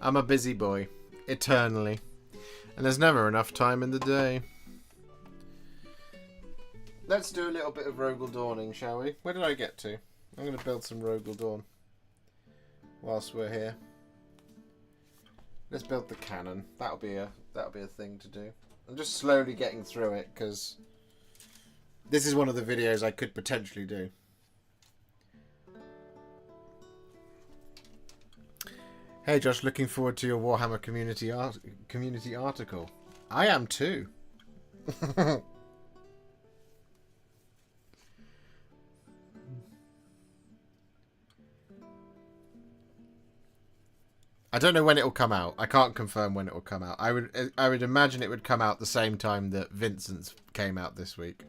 I'm a busy boy, eternally, and there's never enough time in the day. Let's do a little bit of Rogel Dawning, shall we? Where did I get to? I'm going to build some Rogel Dawn whilst we're here. Let's build the cannon. That'll be a thing to do. I'm just slowly getting through it because this is one of the videos I could potentially do. Hey Josh, looking forward to your Warhammer community article. I am too. I don't know when it will come out. I can't confirm when it will come out. I would imagine it would come out the same time that Vincent's came out this week.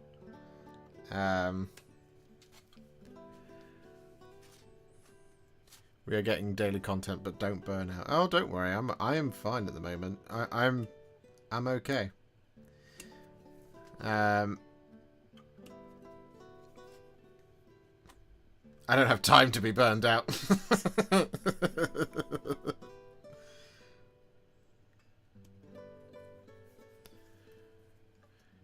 We are getting daily content, but don't burn out. Oh, don't worry. I am fine at the moment. I'm okay. I don't have time to be burned out.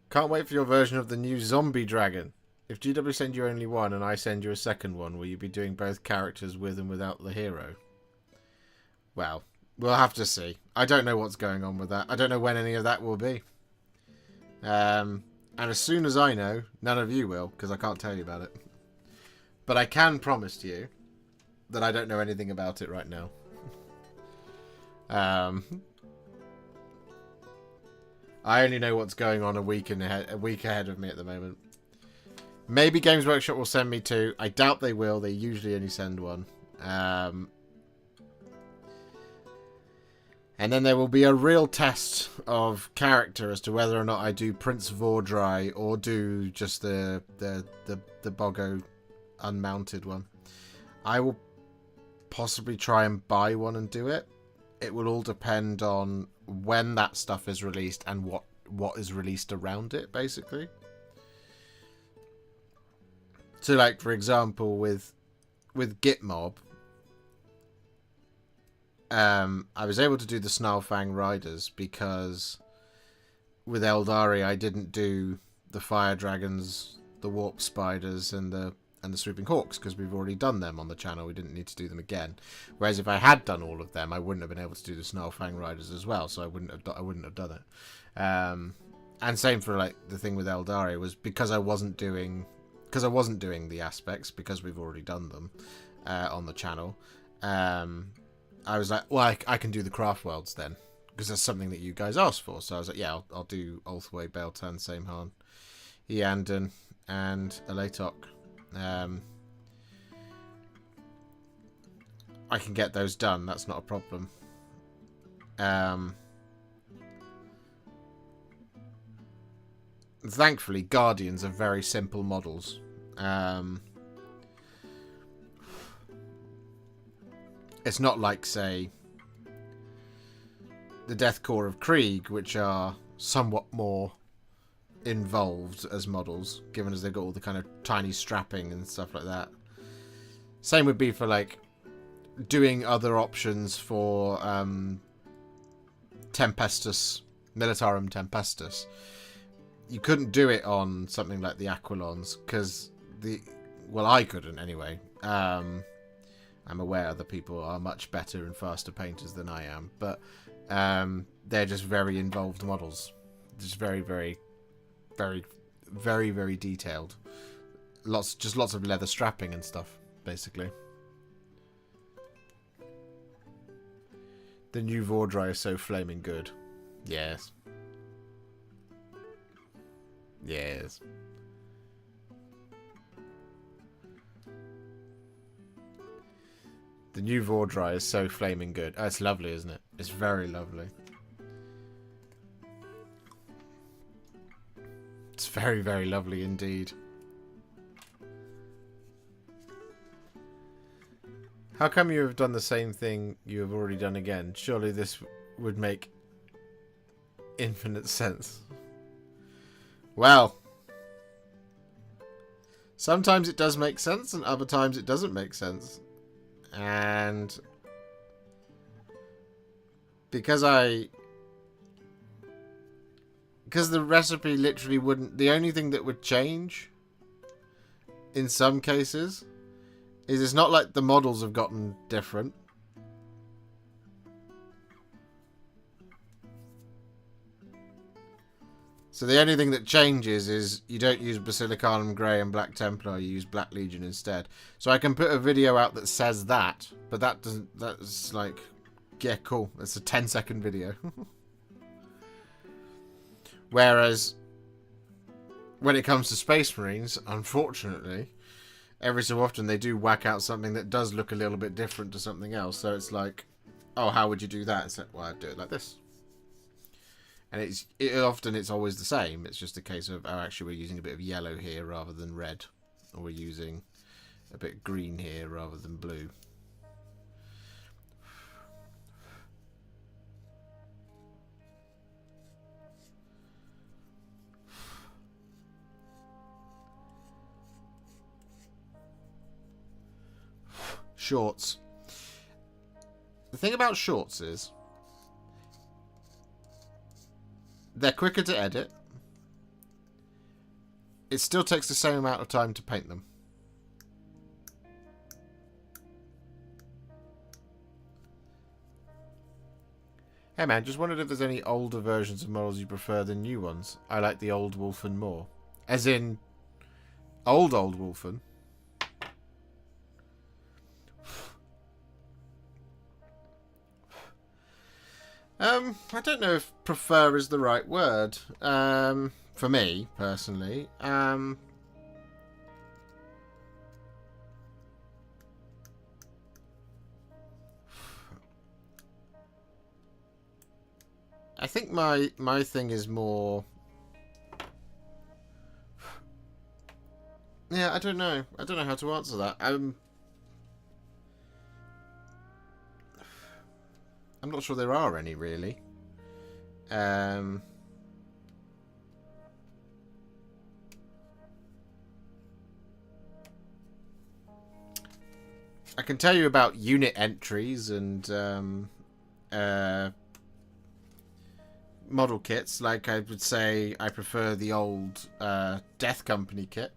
Can't wait for your version of the new zombie dragon. If GW send you only one and I send you a second one, will you be doing both characters with and without the hero? Well, we'll have to see. I don't know what's going on with that. I don't know when any of that will be. And as soon as I know, none of you will, because I can't tell you about it. But I can promise you that I don't know anything about it right now. I only know what's going on a week ahead of me at the moment. Maybe Games Workshop will send me 2. I doubt they will. They usually only send 1. And then there will be a real test of character as to whether or not I do Prince Vordry or do just the Boggo unmounted one. I will possibly try and buy one and do it. It will all depend on when that stuff is released and what is released around it, basically. So, like, for example, with Gitmob, I was able to do the Snarlfang Riders because with Eldari I didn't do the Fire Dragons, the Warp Spiders, and the Swooping Hawks because we've already done them on the channel. We didn't need to do them again. Whereas if I had done all of them, I wouldn't have been able to do the Snarlfang Riders as well. So I wouldn't have done it. And same for like the thing with Eldari was because I wasn't doing the aspects because we've already done them on the channel. I was like, well, I can do the craft worlds then, because that's something that you guys asked for. So I was like, yeah, I'll do Ulthway, Beltan, Samehan, Eandon, and Alatok. I can get those done. That's not a problem. Thankfully, Guardians are very simple models. It's not like, say, the Death Corps of Krieg, which are somewhat more involved as models, given as they've got all the kind of tiny strapping and stuff like that. Same would be for, like, doing other options for Tempestus, Militarum Tempestus. You couldn't do it on something like the Aquilons, because well, I couldn't anyway. I'm aware other people are much better and faster painters than I am, but they're just very involved models. Just very, very, very, very, very detailed. Lots of leather strapping and stuff, basically. The new Vordry is so flaming good. Yes. Yes. The new Vordry is so flaming good. Oh, it's lovely, isn't it? It's very lovely. It's very, very lovely indeed. How come you have done the same thing you have already done again? Surely this would make infinite sense. Well, sometimes it does make sense and other times it doesn't make sense. And because the recipe literally wouldn't, the only thing that would change in some cases is it's not like the models have gotten different. So the only thing that changes is you don't use Basilicanum Grey and Black Templar, you use Black Legion instead. So I can put a video out that says that, but that doesn't, that's like, yeah, cool. It's a 10-second video. Whereas, when it comes to Space Marines, unfortunately, every so often they do whack out something that does look a little bit different to something else. So it's like, oh, how would you do that? It's like, well, I'd do it like this. And it's always the same. It's just a case of, oh, actually we're using a bit of yellow here rather than red. Or we're using a bit of green here rather than blue. Shorts. The thing about shorts is they're quicker to edit. It still takes the same amount of time to paint them. Hey man, just wondered if there's any older versions of models you prefer than new ones. I like the old Wolfen more. As in, old Wolfen. I don't know if prefer is the right word. For me, personally. I think my thing is more... Yeah, I don't know. I don't know how to answer that. I'm not sure there are any, really. I can tell you about unit entries and model kits. Like, I would say I prefer the old Death Company kit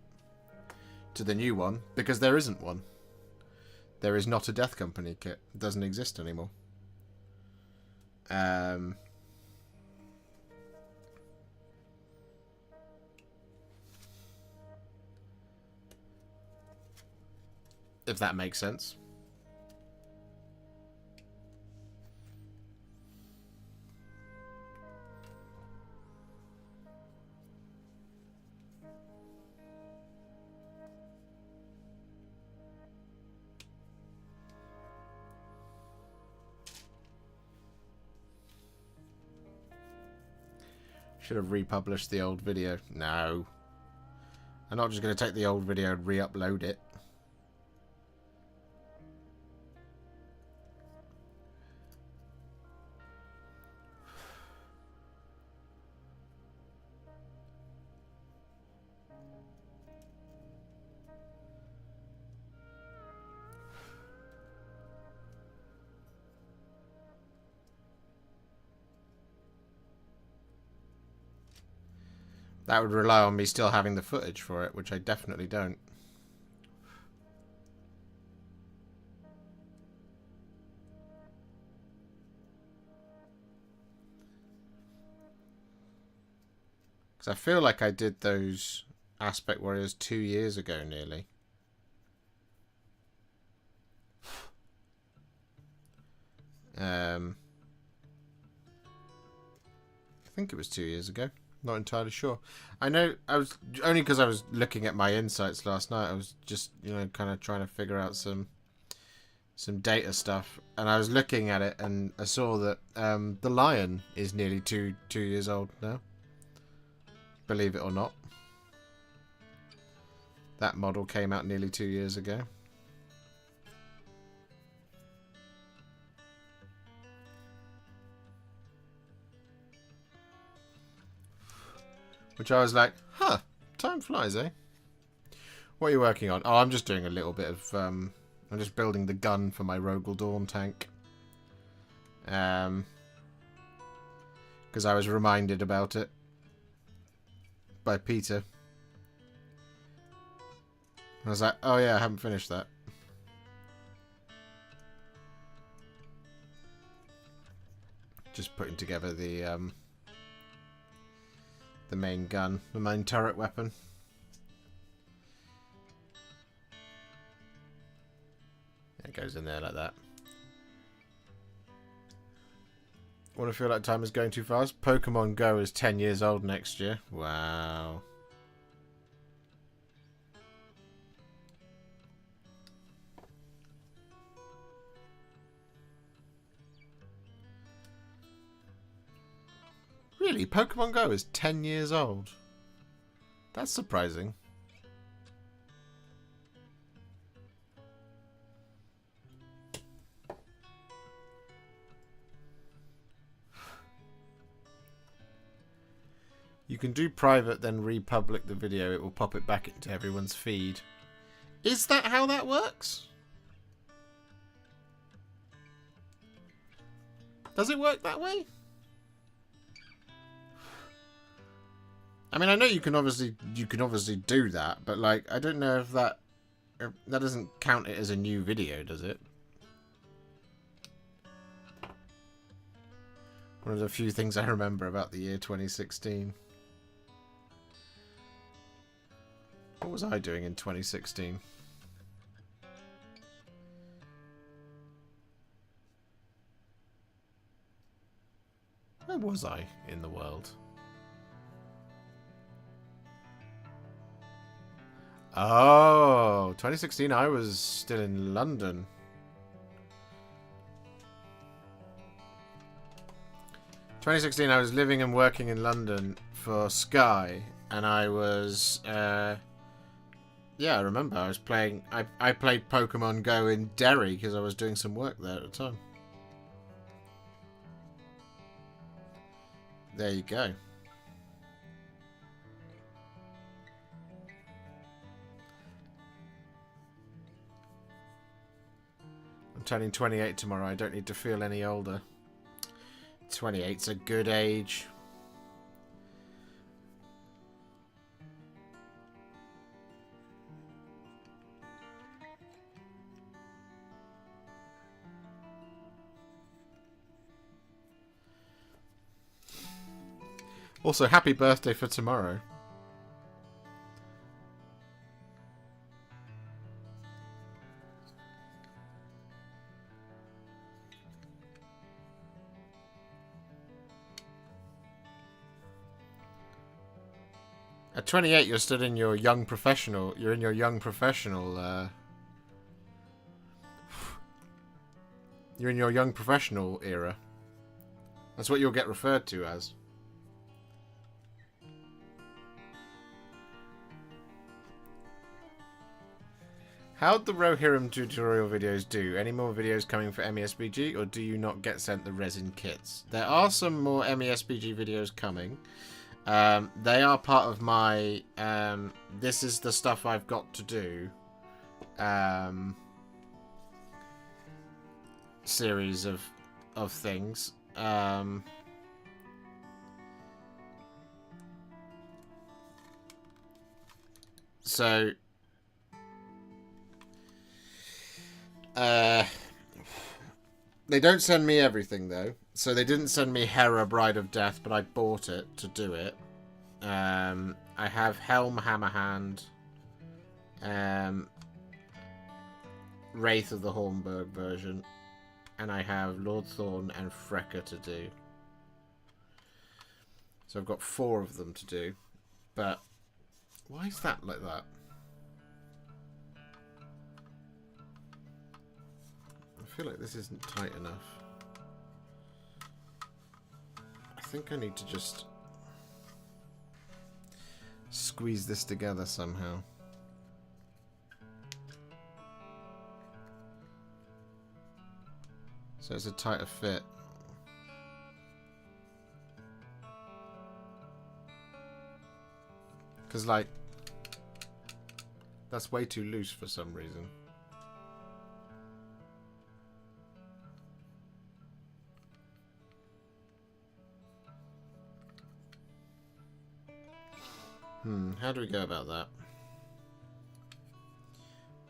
to the new one, because there isn't one. There is not a Death Company kit. It doesn't exist anymore. If that makes sense. Should have republished the old video. No. I'm not just going to take the old video and re-upload it. That would rely on me still having the footage for it, which I definitely don't. Because I feel like I did those Aspect Warriors 2 years ago, nearly. I think it was 2 years ago. Not entirely sure. I know I was only because I was looking at my insights last night. I was just, you know, kind of trying to figure out some data stuff, and I was looking at it, and I saw that the Lion is nearly two years old now. Believe it or not, that model came out nearly 2 years ago. Which I was like, huh, time flies, eh? What are you working on? Oh, I'm just doing a little bit of, I'm just building the gun for my Rogel Dawn tank. Because I was reminded about it by Peter. I was like, oh yeah, I haven't finished that. Just putting together the main gun, the main turret weapon. It goes in there like that. Want to feel like time is going too fast? Pokemon Go is 10 years old next year. Wow. Really? Pokemon Go is 10 years old? That's surprising. You can do private, then republic the video. It will pop it back into everyone's feed. Is that how that works? Does it work that way? I mean, I know you can obviously do that, but like, I don't know if that doesn't count it as a new video, does it? One of the few things I remember about the year 2016. What was I doing in 2016? Where was I in the world? Oh, 2016, I was still in London. 2016, I was living and working in London for Sky, and I was, yeah, I remember I was playing, I played Pokemon Go in Derry because I was doing some work there at the time. There you go. I'm turning 28 tomorrow. I don't need to feel any older. 28's a good age. Also, happy birthday for tomorrow. At 28, you're still in your young professional. You're in your young professional. You're in your young professional era. That's what you'll get referred to as. How'd the Rohirrim tutorial videos do? Any more videos coming for MESBG, or do you not get sent the resin kits? There are some more MESBG videos coming. They are part of my this is the stuff I've got to do series of things. So they don't send me everything though. So they didn't send me Hera, Bride of Death, but I bought it to do it. I have Helm, Hammerhand, Wraith of the Hornburg version, and I have Lord Thorn and Frecker to do. So I've got 4 of them to do. But why is that like that? I feel like this isn't tight enough. I think I need to just squeeze this together somehow. So it's a tighter fit. Because, like, that's way too loose for some reason. How do we go about that?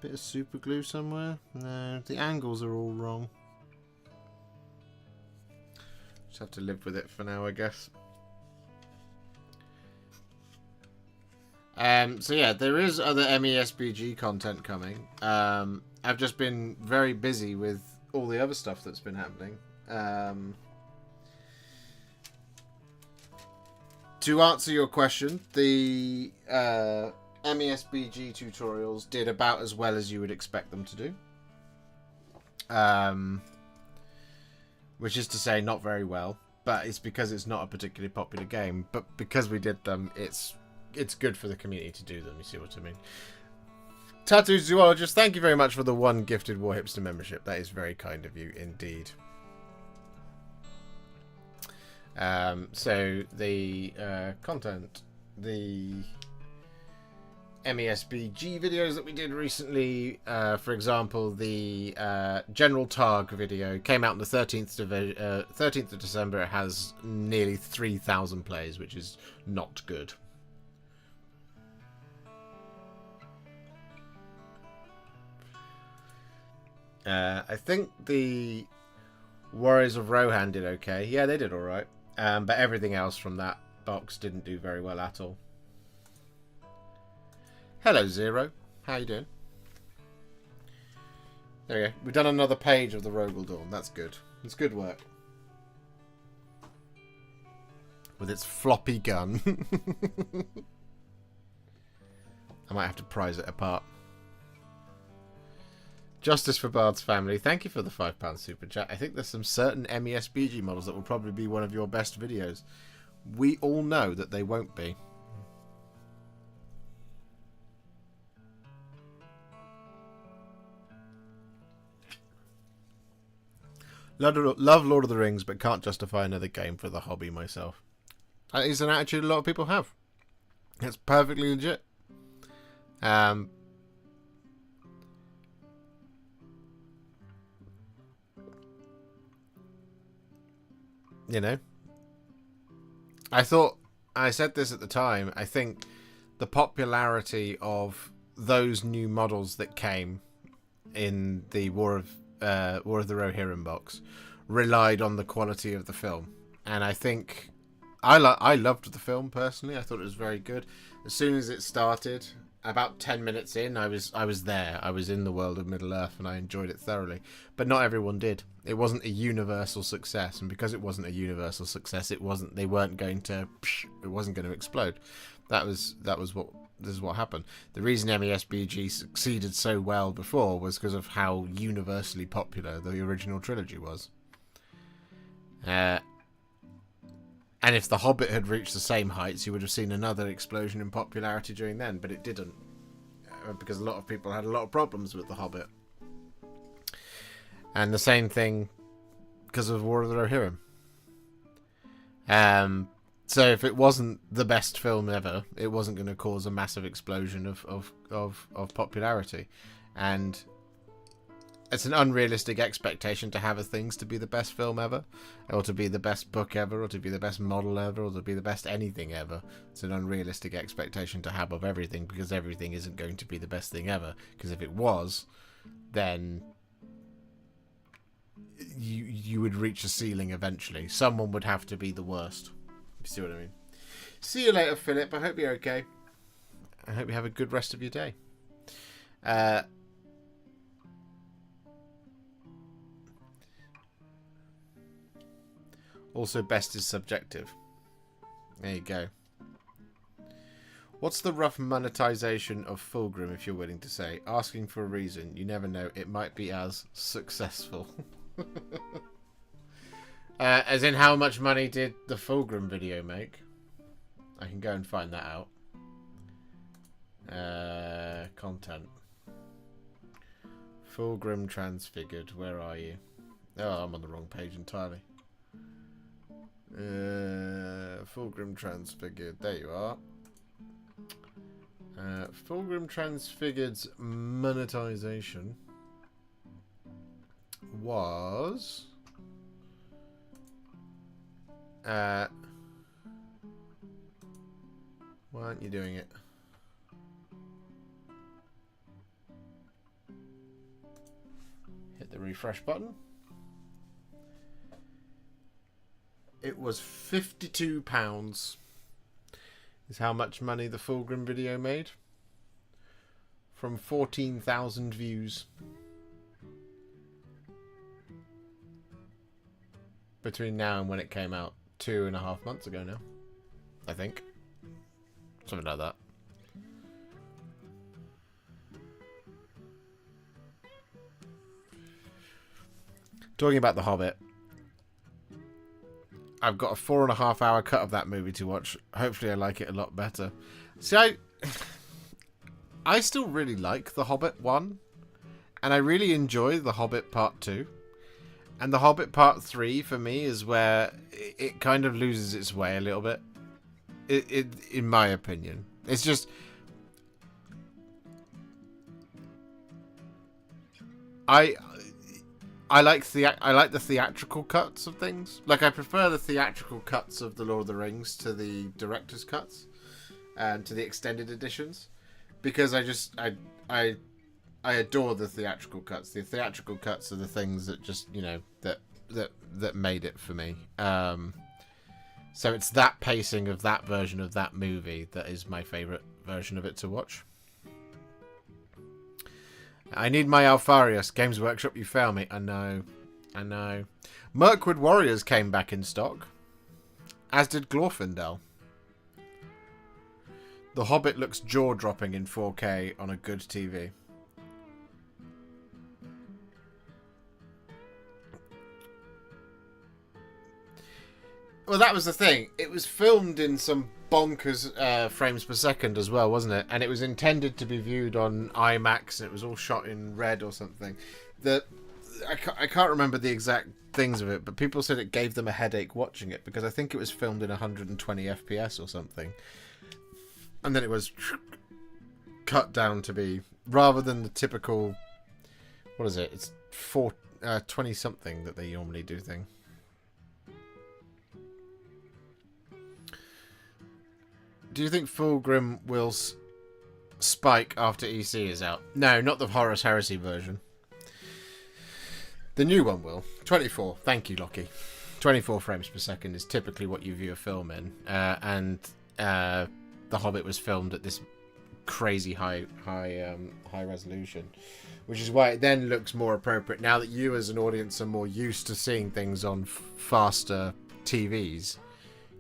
Bit of super glue somewhere? No, the angles are all wrong. Just have to live with it for now, I guess. So yeah, there is other MESBG content coming. I've just been very busy with all the other stuff that's been happening. To answer your question, the MESBG tutorials did about as well as you would expect them to do. Which is to say, not very well. But it's because it's not a particularly popular game. But because we did them, it's good for the community to do them. You see what I mean? Tattoo Zoologist, thank you very much for the 1 gifted Warhipster membership. That is very kind of you indeed. So the content, the MESBG videos that we did recently, for example, the General Targ video came out on the 13th of December. It has nearly 3,000 plays, which is not good. I think the Warriors of Rohan did okay. Yeah, they did alright. But everything else from that box didn't do very well at all. Hello, Zero. How you doing? There we go. We've done another page of the Rogaldorn. That's good. It's good work. With its floppy gun. I might have to prise it apart. Justice for Bard's family. Thank you for the £5 super chat. I think there's some certain MESBG models that will probably be one of your best videos. We all know that they won't be. Love Lord of the Rings, but can't justify another game for the hobby myself. That is an attitude a lot of people have. It's perfectly legit. You know, I said this at the time, I think the popularity of those new models that came in the War of the Rohirrim box relied on the quality of the film. And I think I loved the film personally. I thought it was very good. As soon as it started, about 10 minutes in, I was there. I was in the world of Middle-earth and I enjoyed it thoroughly. But not everyone did. It wasn't a universal success, and because it wasn't a universal success, it wasn't going to explode. This is what happened. The reason MESBG succeeded so well before was because of how universally popular the original trilogy was. And if The Hobbit had reached the same heights, you would have seen another explosion in popularity during then, but it didn't. Because a lot of people had a lot of problems with The Hobbit. And the same thing because of War of the Rohirrim. So if it wasn't the best film ever, it wasn't going to cause a massive explosion of popularity. And it's an unrealistic expectation to have things to be the best film ever, or to be the best book ever, or to be the best model ever, or to be the best anything ever. It's an unrealistic expectation to have of everything, because everything isn't going to be the best thing ever. Because if it was, then you would reach a ceiling eventually. Someone would have to be the worst. You see what I mean? See you later, Philip. I hope you're okay. I hope you have a good rest of your day. Also, best is subjective. There you go. What's the rough monetization of Fulgrim, if you're willing to say? Asking for a reason. You never know. It might be as successful. As in, how much money did the Fulgrim video make? I can go and find that out. Content. Fulgrim Transfigured. Where are you? Oh, I'm on the wrong page entirely. Fulgrim Transfigured. There you are. Fulgrim Transfigured's monetization was why aren't you doing it? Hit the refresh button. It was £52 is how much money the Fulgrim video made from 14,000 views between now and when it came out 2.5 months ago now, I think. Something like that. Talking about The Hobbit, I've got a 4.5 hour cut of that movie to watch. Hopefully I like it a lot better. See, I still really like The Hobbit 1. And I really enjoy The Hobbit Part 2. And The Hobbit Part 3, for me, is where it kind of loses its way a little bit. In my opinion. It's just... I like the theatrical cuts of things. Like, I prefer the theatrical cuts of The Lord of the Rings to the director's cuts and to the extended editions, because I adore the theatrical cuts. The theatrical cuts are the things that just, you know, that made it for me. So it's that pacing of that version of that mirror that is my favorite version of it to watch. I need my Alfarius. Games Workshop, you fail me. I know. Mirkwood Warriors came back in stock, as did Glorfindel. The Hobbit looks jaw-dropping in 4K on a good TV. Well, that was the thing. It was filmed in some bonkers frames per second as well, wasn't it? And it was intended to be viewed on IMAX, and it was all shot in red or something. I can't remember the exact things of it, but people said it gave them a headache watching it because I think it was filmed in 120 FPS or something. And then it was cut down to be, rather than the typical, what is it? It's 20 something that they normally do thing. Do you think Fulgrim will spike after EC is out? No, not the Horus Heresy version. The new one will. 24. Thank you, Lockie. 24 frames per second is typically what you view a film in. And The Hobbit was filmed at this crazy high resolution, which is why it then looks more appropriate now that you as an audience are more used to seeing things on faster TVs.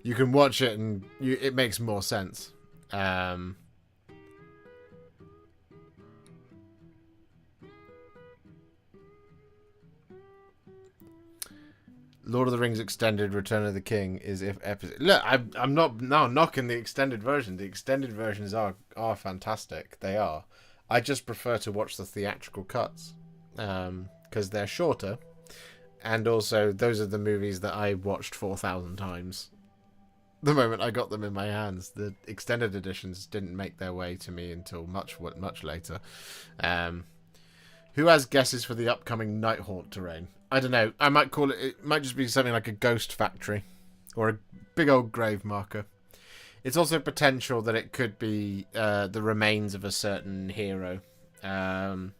You can watch it and it makes more sense. Lord of the Rings Extended Return of the King is if episode. Look, I'm not now knocking the extended version. The extended versions are fantastic. They are. I just prefer to watch the theatrical cuts because they're shorter, and also those are the movies that I watched 4,000 times. The moment I got them in my hands, the extended editions didn't make their way to me until much later. Who has guesses for the upcoming Nighthaunt terrain? I don't know. I might call it. It might just be something like a ghost factory, or a big old grave marker. It's also potential that it could be the remains of a certain hero, because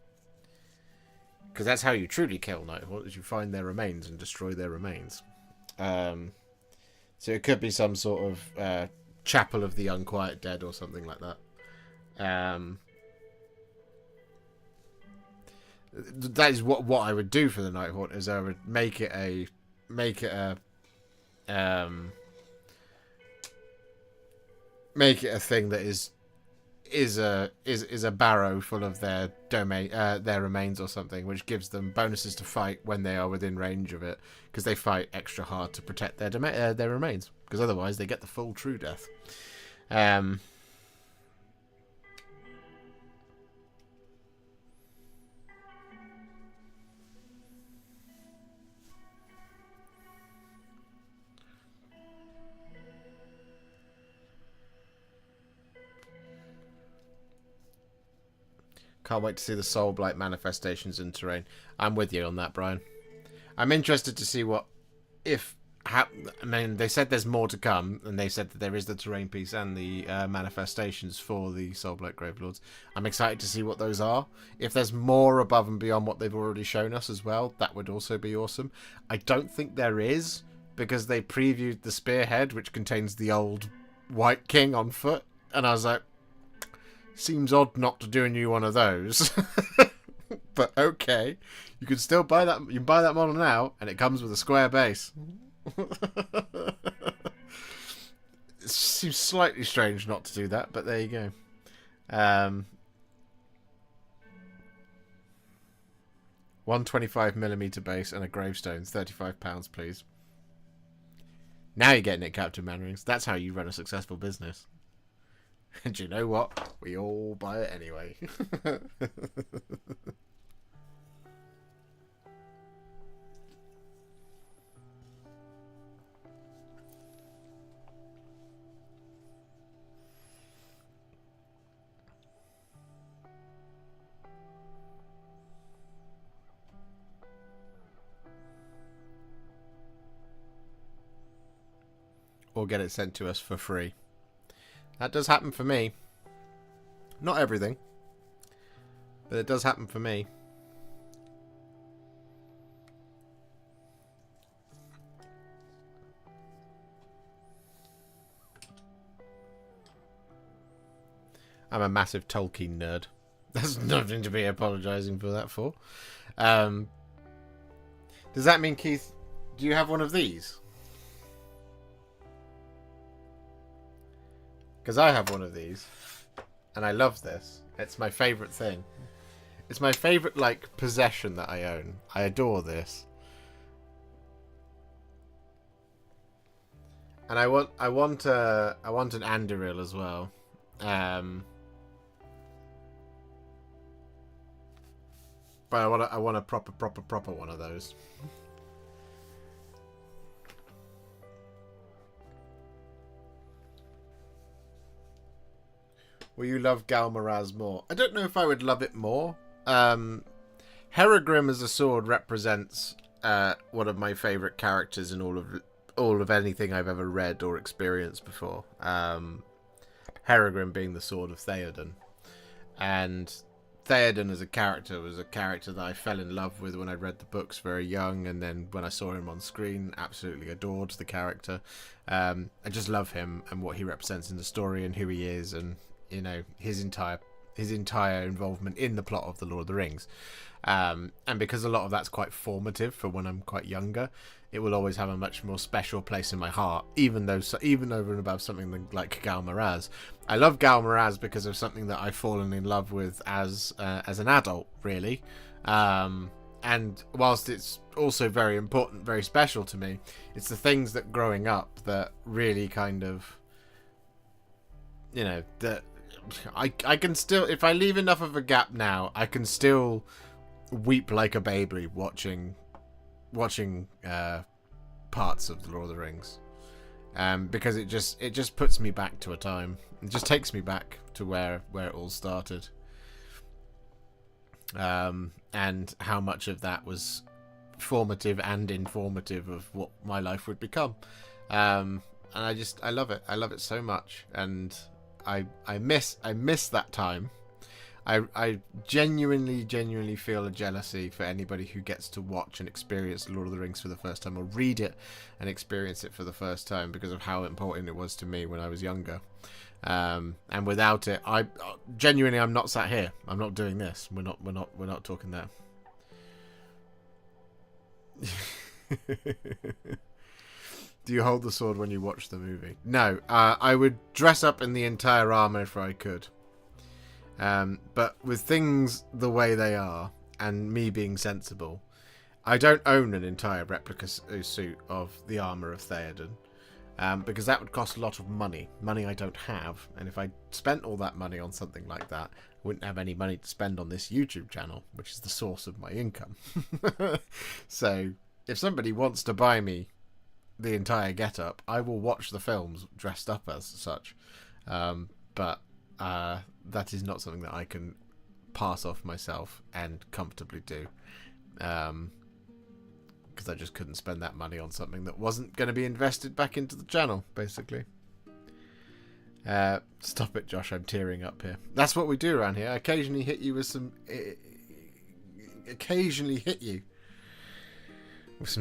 that's how you truly kill Nighthaunt: is you find their remains and destroy their remains. So it could be some sort of Chapel of the Unquiet Dead or something like that. That is what I would do for the Nighthaunt, is I would make it a thing that is a barrow full of their remains or something, which gives them bonuses to fight when they are within range of it, because they fight extra hard to protect their remains, because otherwise they get the full true death. Can't wait to see the Soul Blight manifestations in terrain. I'm with you on that, Brian. I'm interested to see I mean, they said there's more to come, and they said that there is the terrain piece and the manifestations for the Soul Blight Gravelords. I'm excited to see what those are. If there's more above and beyond what they've already shown us as well, that would also be awesome. I don't think there is, because they previewed the Spearhead, which contains the old White King on foot, and I was like, seems odd not to do a new one of those. But okay, you can still buy that. You can buy that model now, and it comes with a square base. It seems slightly strange not to do that, but there you go. 125mm base and a gravestone, £35, please. Now you're getting it, Captain Manrings. That's how you run a successful business. And you know what? We all buy it anyway. Or get it sent to us for free. That does happen for me. Not everything, but it does happen for me. I'm a massive Tolkien nerd. There's nothing to be apologising for that for. Does that mean, Keith, do you have one of these? Because I have one of these, and I love this. It's my favourite thing. It's my favourite, like, possession that I own. I adore this. And I want an Anduril as well. But I want a proper one of those. Will you love Galmaraz more? I don't know if I would love it more. Heragrim as a sword represents one of my favourite characters in all of anything I've ever read or experienced before. Heragrim being the sword of Theoden. And Theoden as a character was a character that I fell in love with when I read the books very young, and then when I saw him on screen, absolutely adored the character. I just love him and what he represents in the story and who he is, and you know, his entire involvement in the plot of the Lord of the Rings. And because a lot of that's quite formative for when I'm quite younger, it will always have a much more special place in my heart, even over and above something like Galmaraz. I love Galmaraz because of something that I've fallen in love with as an adult, really. And whilst it's also very important, very special to me, it's the things that growing up that really kind of, you know, that I can still, if I leave enough of a gap now, I can still weep like a baby watching parts of the Lord of the Rings, because it just puts me back to a time. It just takes me back to where it all started, and how much of that was formative and informative of what my life would become. And I love it. I love it so much, and I miss that time. I genuinely feel a jealousy for anybody who gets to watch and experience Lord of the Rings for the first time, or read it and experience it for the first time, because of how important it was to me when I was younger. And without it, I'm not sat here. I'm not doing this. We're not talking there. Do you hold the sword when you watch the movie? No. I would dress up in the entire armor if I could. But with things the way they are, and me being sensible, I don't own an entire replica suit of the armour of Theoden, because that would cost a lot of money I don't have, and if I spent all that money on something like that, I wouldn't have any money to spend on this YouTube channel, which is the source of my income. So if somebody wants to buy me the entire get-up, I will watch the films dressed up as such, but that is not something that I can pass off myself and comfortably do, because I just couldn't spend that money on something that wasn't going to be invested back into the channel, basically. Stop it, Josh, I'm tearing up here. That's what we do around here. I occasionally hit you with some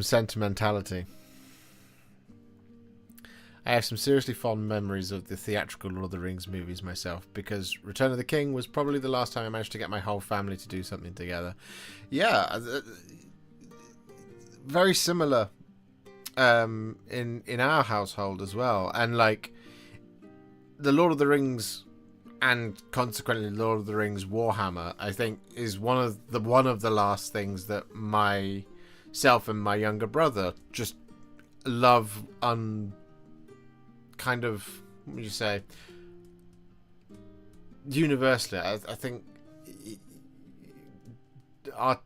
sentimentality. I have some seriously fond memories of the theatrical Lord of the Rings movies myself, because Return of the King was probably the last time I managed to get my whole family to do something together. Yeah, very similar in our household as well. And like the Lord of the Rings, and consequently Lord of the Rings Warhammer, I think is one of the last things that myself and my younger brother just love kind of, what would you say, universally. I think our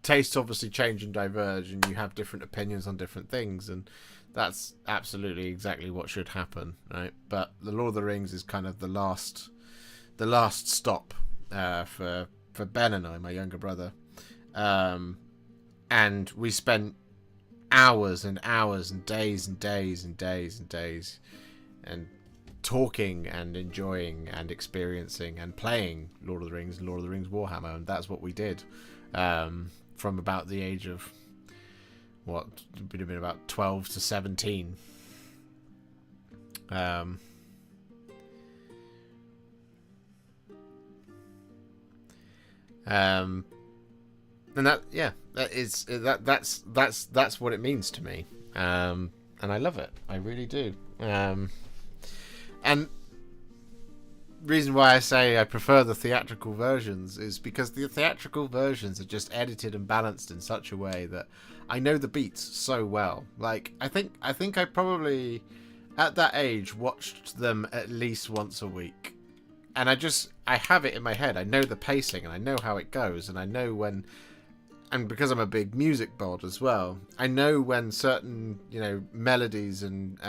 tastes obviously change and diverge, and you have different opinions on different things, and that's absolutely exactly what should happen, right? But the Lord of the Rings is kind of the last stop for Ben and I, my younger brother, and we spent hours and hours and days and days and days and days and talking and enjoying and experiencing and playing Lord of the Rings and Lord of the Rings Warhammer, and that's what we did from about the age of, what would have been about 12 to 17. And that's what it means to me, and I love it. I really do. And reason why I say I prefer the theatrical versions is because the theatrical versions are just edited and balanced in such a way that I know the beats so well. Like I think I probably at that age, watched them at least once a week. And I have it in my head. I know the pacing and I know how it goes. And I know when, and because I'm a big music bod as well, I know when certain, melodies and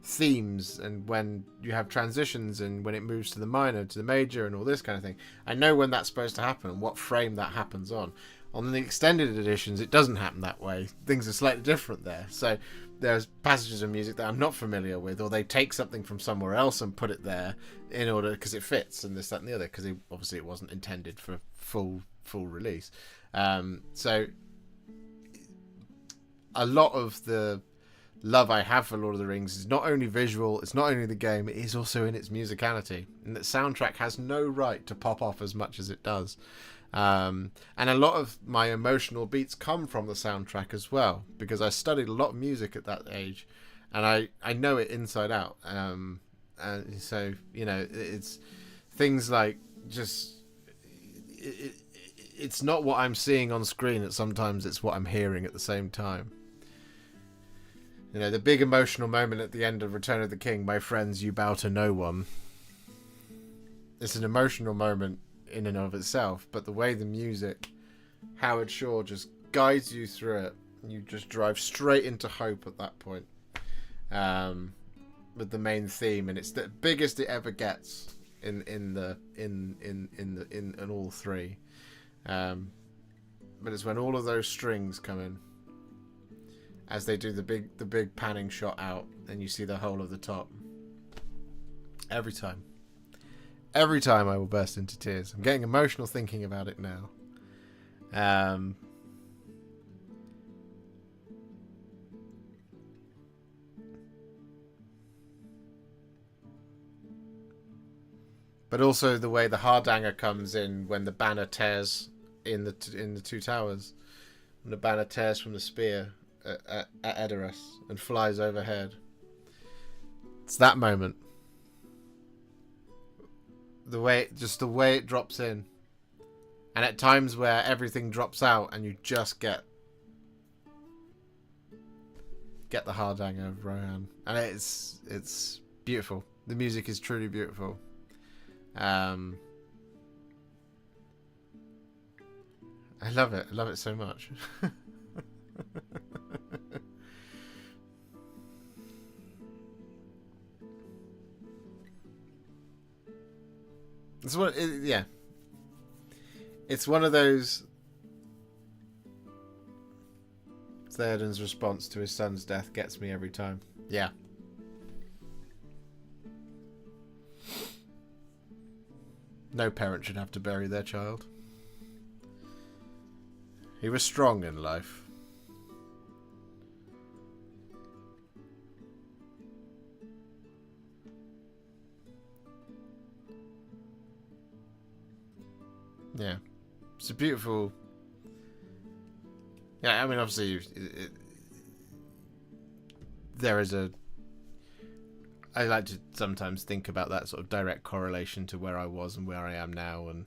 themes, and when you have transitions and when it moves to the minor, to the major and all this kind of thing. I know when that's supposed to happen and what frame that happens on. On the extended editions, it doesn't happen that way. Things are slightly different there. So there's passages of music that I'm not familiar with, or they take something from somewhere else and put it there in order because it fits, and this, that, and the other. Because obviously it wasn't intended for full release. So a lot of the love I have for Lord of the Rings is not only visual, it's not only the game, it is also in its musicality. And that soundtrack has no right to pop off as much as it does. And a lot of my emotional beats come from the soundtrack as well, because I studied a lot of music at that age, and I know it inside out. And so, it's things like just... It's not what I'm seeing on screen, that sometimes it's what I'm hearing at the same time. The big emotional moment at the end of Return of the King, my friends, you bow to no one. It's an emotional moment in and of itself, but the way the music, Howard Shore just guides you through it, you just drive straight into hope at that point, with the main theme, and it's the biggest it ever gets in all three. But it's when all of those strings come in, as they do the big panning shot out, and you see the whole of the top. Every time I will burst into tears. I'm getting emotional thinking about it now. But also the way the Hardanger comes in when the banner tears in the two towers, and the banner tears from the spear at Edoras and flies overhead. It's that moment. The way it drops in, and at times where everything drops out and you just get the Hardanger of Rohan, and it's beautiful. The music is truly beautiful. I love it. I love it so much. It's one of those. Theoden's response to his son's death gets me every time. Yeah. No parent should have to bury their child. He was strong in life. Yeah. It's a beautiful... Yeah, I mean, obviously, there is a... I like to sometimes think about that sort of direct correlation to where I was and where I am now, and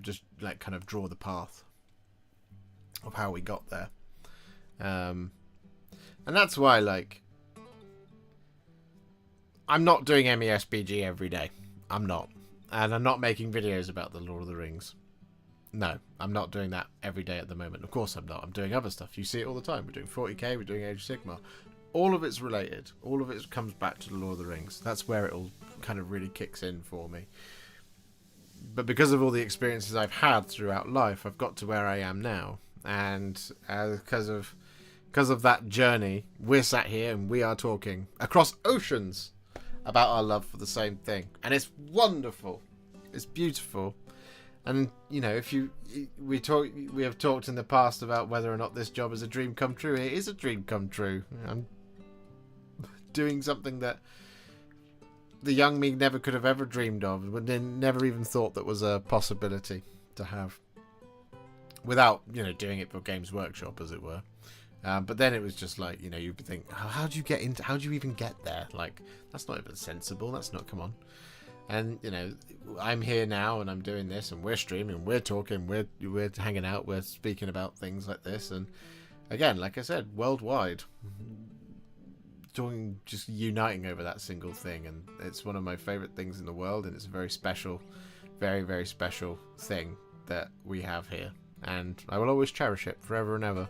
just like kind of draw the path of how we got there. And that's why, like, I'm not doing MESBG every day. I'm not. And I'm not making videos about the Lord of the Rings. No, I'm not doing that every day at the moment. Of course I'm not. I'm doing other stuff. You see it all the time. We're doing 40k, we're doing Age of Sigmar. All of it's related. All of it comes back to the Lord of the Rings. That's where it all kind of really kicks in for me. But because of all the experiences I've had throughout life, I've got to where I am now. And because of that journey, we're sat here and we are talking across oceans about our love for the same thing. And it's wonderful. It's beautiful. And, you know, we have talked in the past about whether or not this job is a dream come true. It is a dream come true. I'm doing something that the young me never could have ever dreamed of, but never even thought that was a possibility to have, without, you know, doing it for Games Workshop, as it were. But then it was just like, you know, you think, how do you even get there? Like, that's not even sensible. That's not, come on. And, you know, I'm here now and I'm doing this and we're streaming, we're talking, we're hanging out, we're speaking about things like this. And again, like I said, worldwide, just uniting over that single thing, and it's one of my favorite things in the world, and it's a very special, very, very special thing that we have here, and I will always cherish it forever and ever.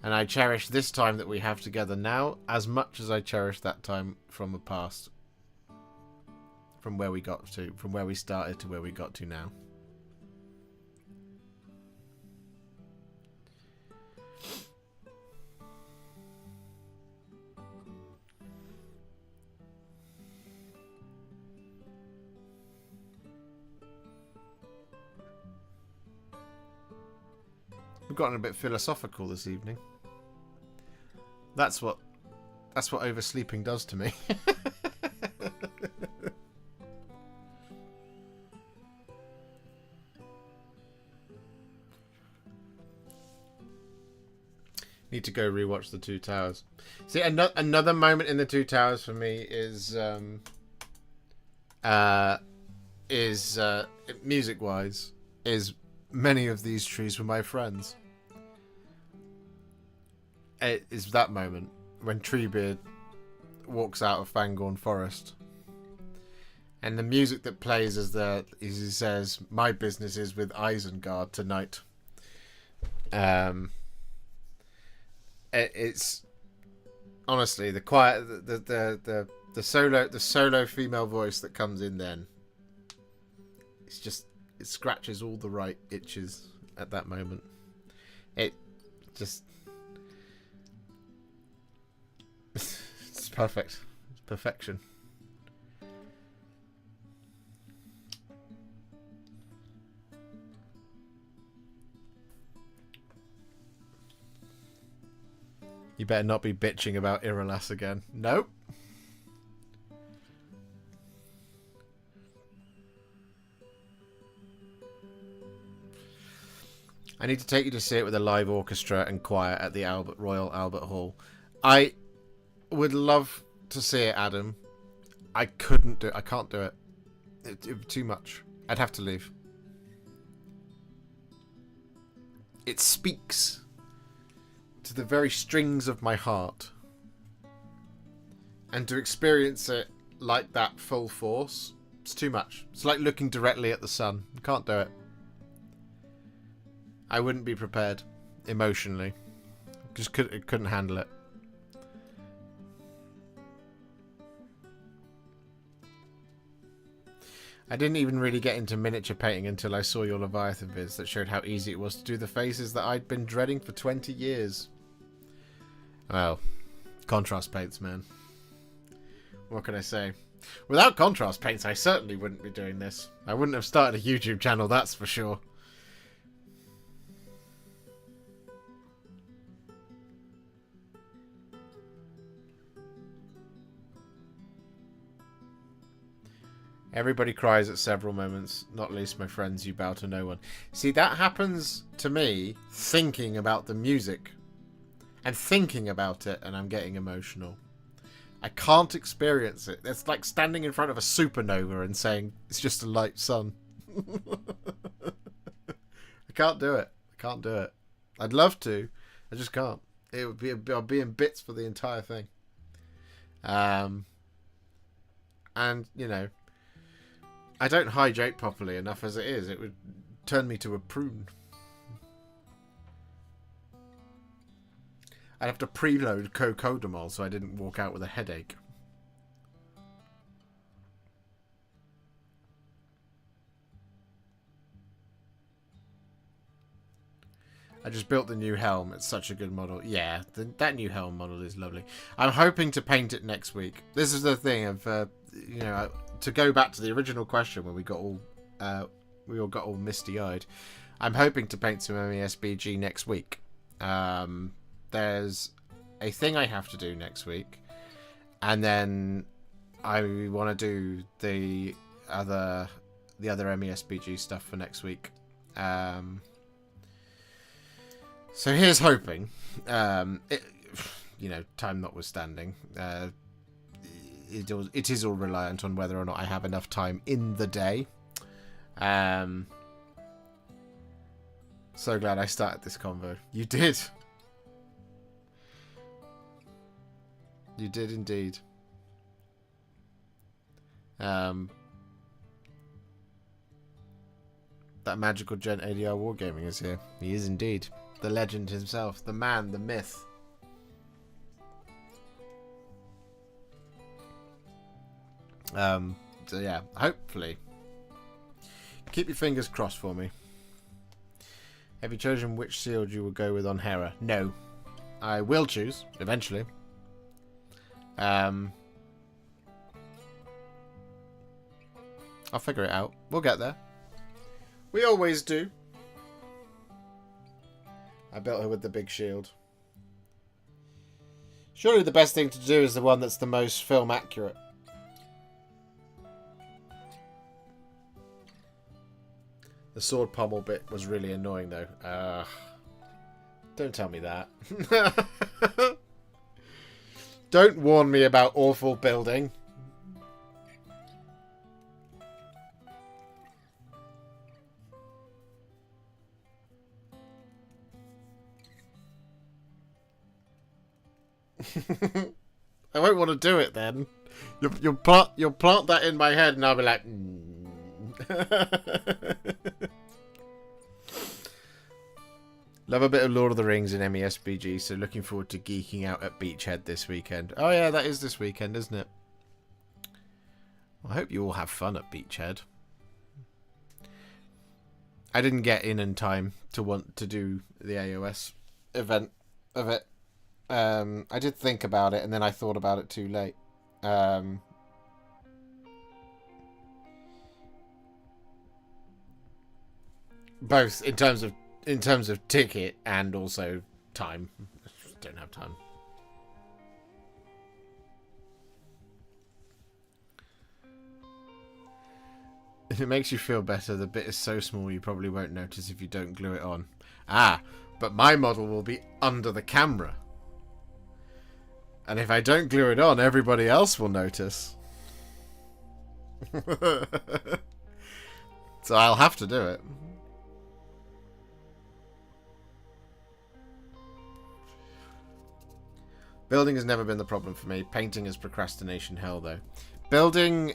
And I cherish this time that we have together now as much as I cherish that time from the past, from where we got to, from where we started to where we got to now. We've gotten a bit philosophical this evening. That's what oversleeping does to me. Need to go rewatch The Two Towers. See, another moment in The Two Towers for me is music-wise, is many of these trees were my friends. It is that moment when Treebeard walks out of Fangorn Forest, and the music that plays as he says, "My business is with Isengard tonight." It's honestly the quiet, the solo female voice that comes in then. It's just, it scratches all the right itches at that moment. It just it's perfect. It's perfection. You better not be bitching about Irolas again. Nope. I need to take you to see it with a live orchestra and choir at the Royal Albert Hall. I would love to see it, Adam. I can't do it. It's too much. I'd have to leave. It speaks to the very strings of my heart. And to experience it like that full force, it's too much. It's like looking directly at the sun. I can't do it. I wouldn't be prepared emotionally. Just couldn't handle it. I didn't even really get into miniature painting until I saw your Leviathan vids that showed how easy it was to do the faces that I'd been dreading for 20 years. Well, contrast paints, man. What can I say? Without contrast paints, I certainly wouldn't be doing this. I wouldn't have started a YouTube channel, that's for sure. Everybody cries at several moments, not least my friends, you bow to no one. See, that happens to me thinking about the music. And thinking about it, and I'm getting emotional. I can't experience it. It's like standing in front of a supernova and saying, it's just a light sun. I can't do it. I can't do it. I'd love to. I just can't. It would be, I'll be in bits for the entire thing. And, you know, I don't hydrate properly enough as it is. It would turn me to a prune. I'd have to preload cocodamol so I didn't walk out with a headache. I just built the new helm. It's such a good model. Yeah, that new helm model is lovely. I'm hoping to paint it next week. This is the thing of, you know, to go back to the original question when we all got all misty-eyed. I'm hoping to paint some MESBG next week. There's a thing I have to do next week, and then I want to do the other MESBG stuff for next week. So here's hoping. You know, time notwithstanding, it is all reliant on whether or not I have enough time in the day. So glad I started this convo. You did. You did indeed. That magical gent ADR Wargaming is here. He is indeed. The legend himself. The man, the myth. So yeah, hopefully. Keep your fingers crossed for me. Have you chosen which shield you will go with on Hera? No. I will choose, eventually. I'll figure it out. We'll get there. We always do. I built her with the big shield. Surely the best thing to do is the one that's the most film accurate. The sword pommel bit was really annoying though. Don't tell me that. Don't warn me about awful building. I won't want to do it then. You'll plant that in my head and I'll be like... Love a bit of Lord of the Rings and MESBG, so looking forward to geeking out at Beachhead this weekend. Oh yeah, that is this weekend, isn't it? I hope you all have fun at Beachhead. I didn't get in time to want to do the AOS event of it. I did think about it, and then I thought about it too late. Both in terms of ticket and also time. I don't have time. If it makes you feel better, the bit is so small you probably won't notice if you don't glue it on. Ah, but my model will be under the camera. And if I don't glue it on, everybody else will notice. So I'll have to do it. Building has never been the problem for me. Painting is procrastination hell, though. Building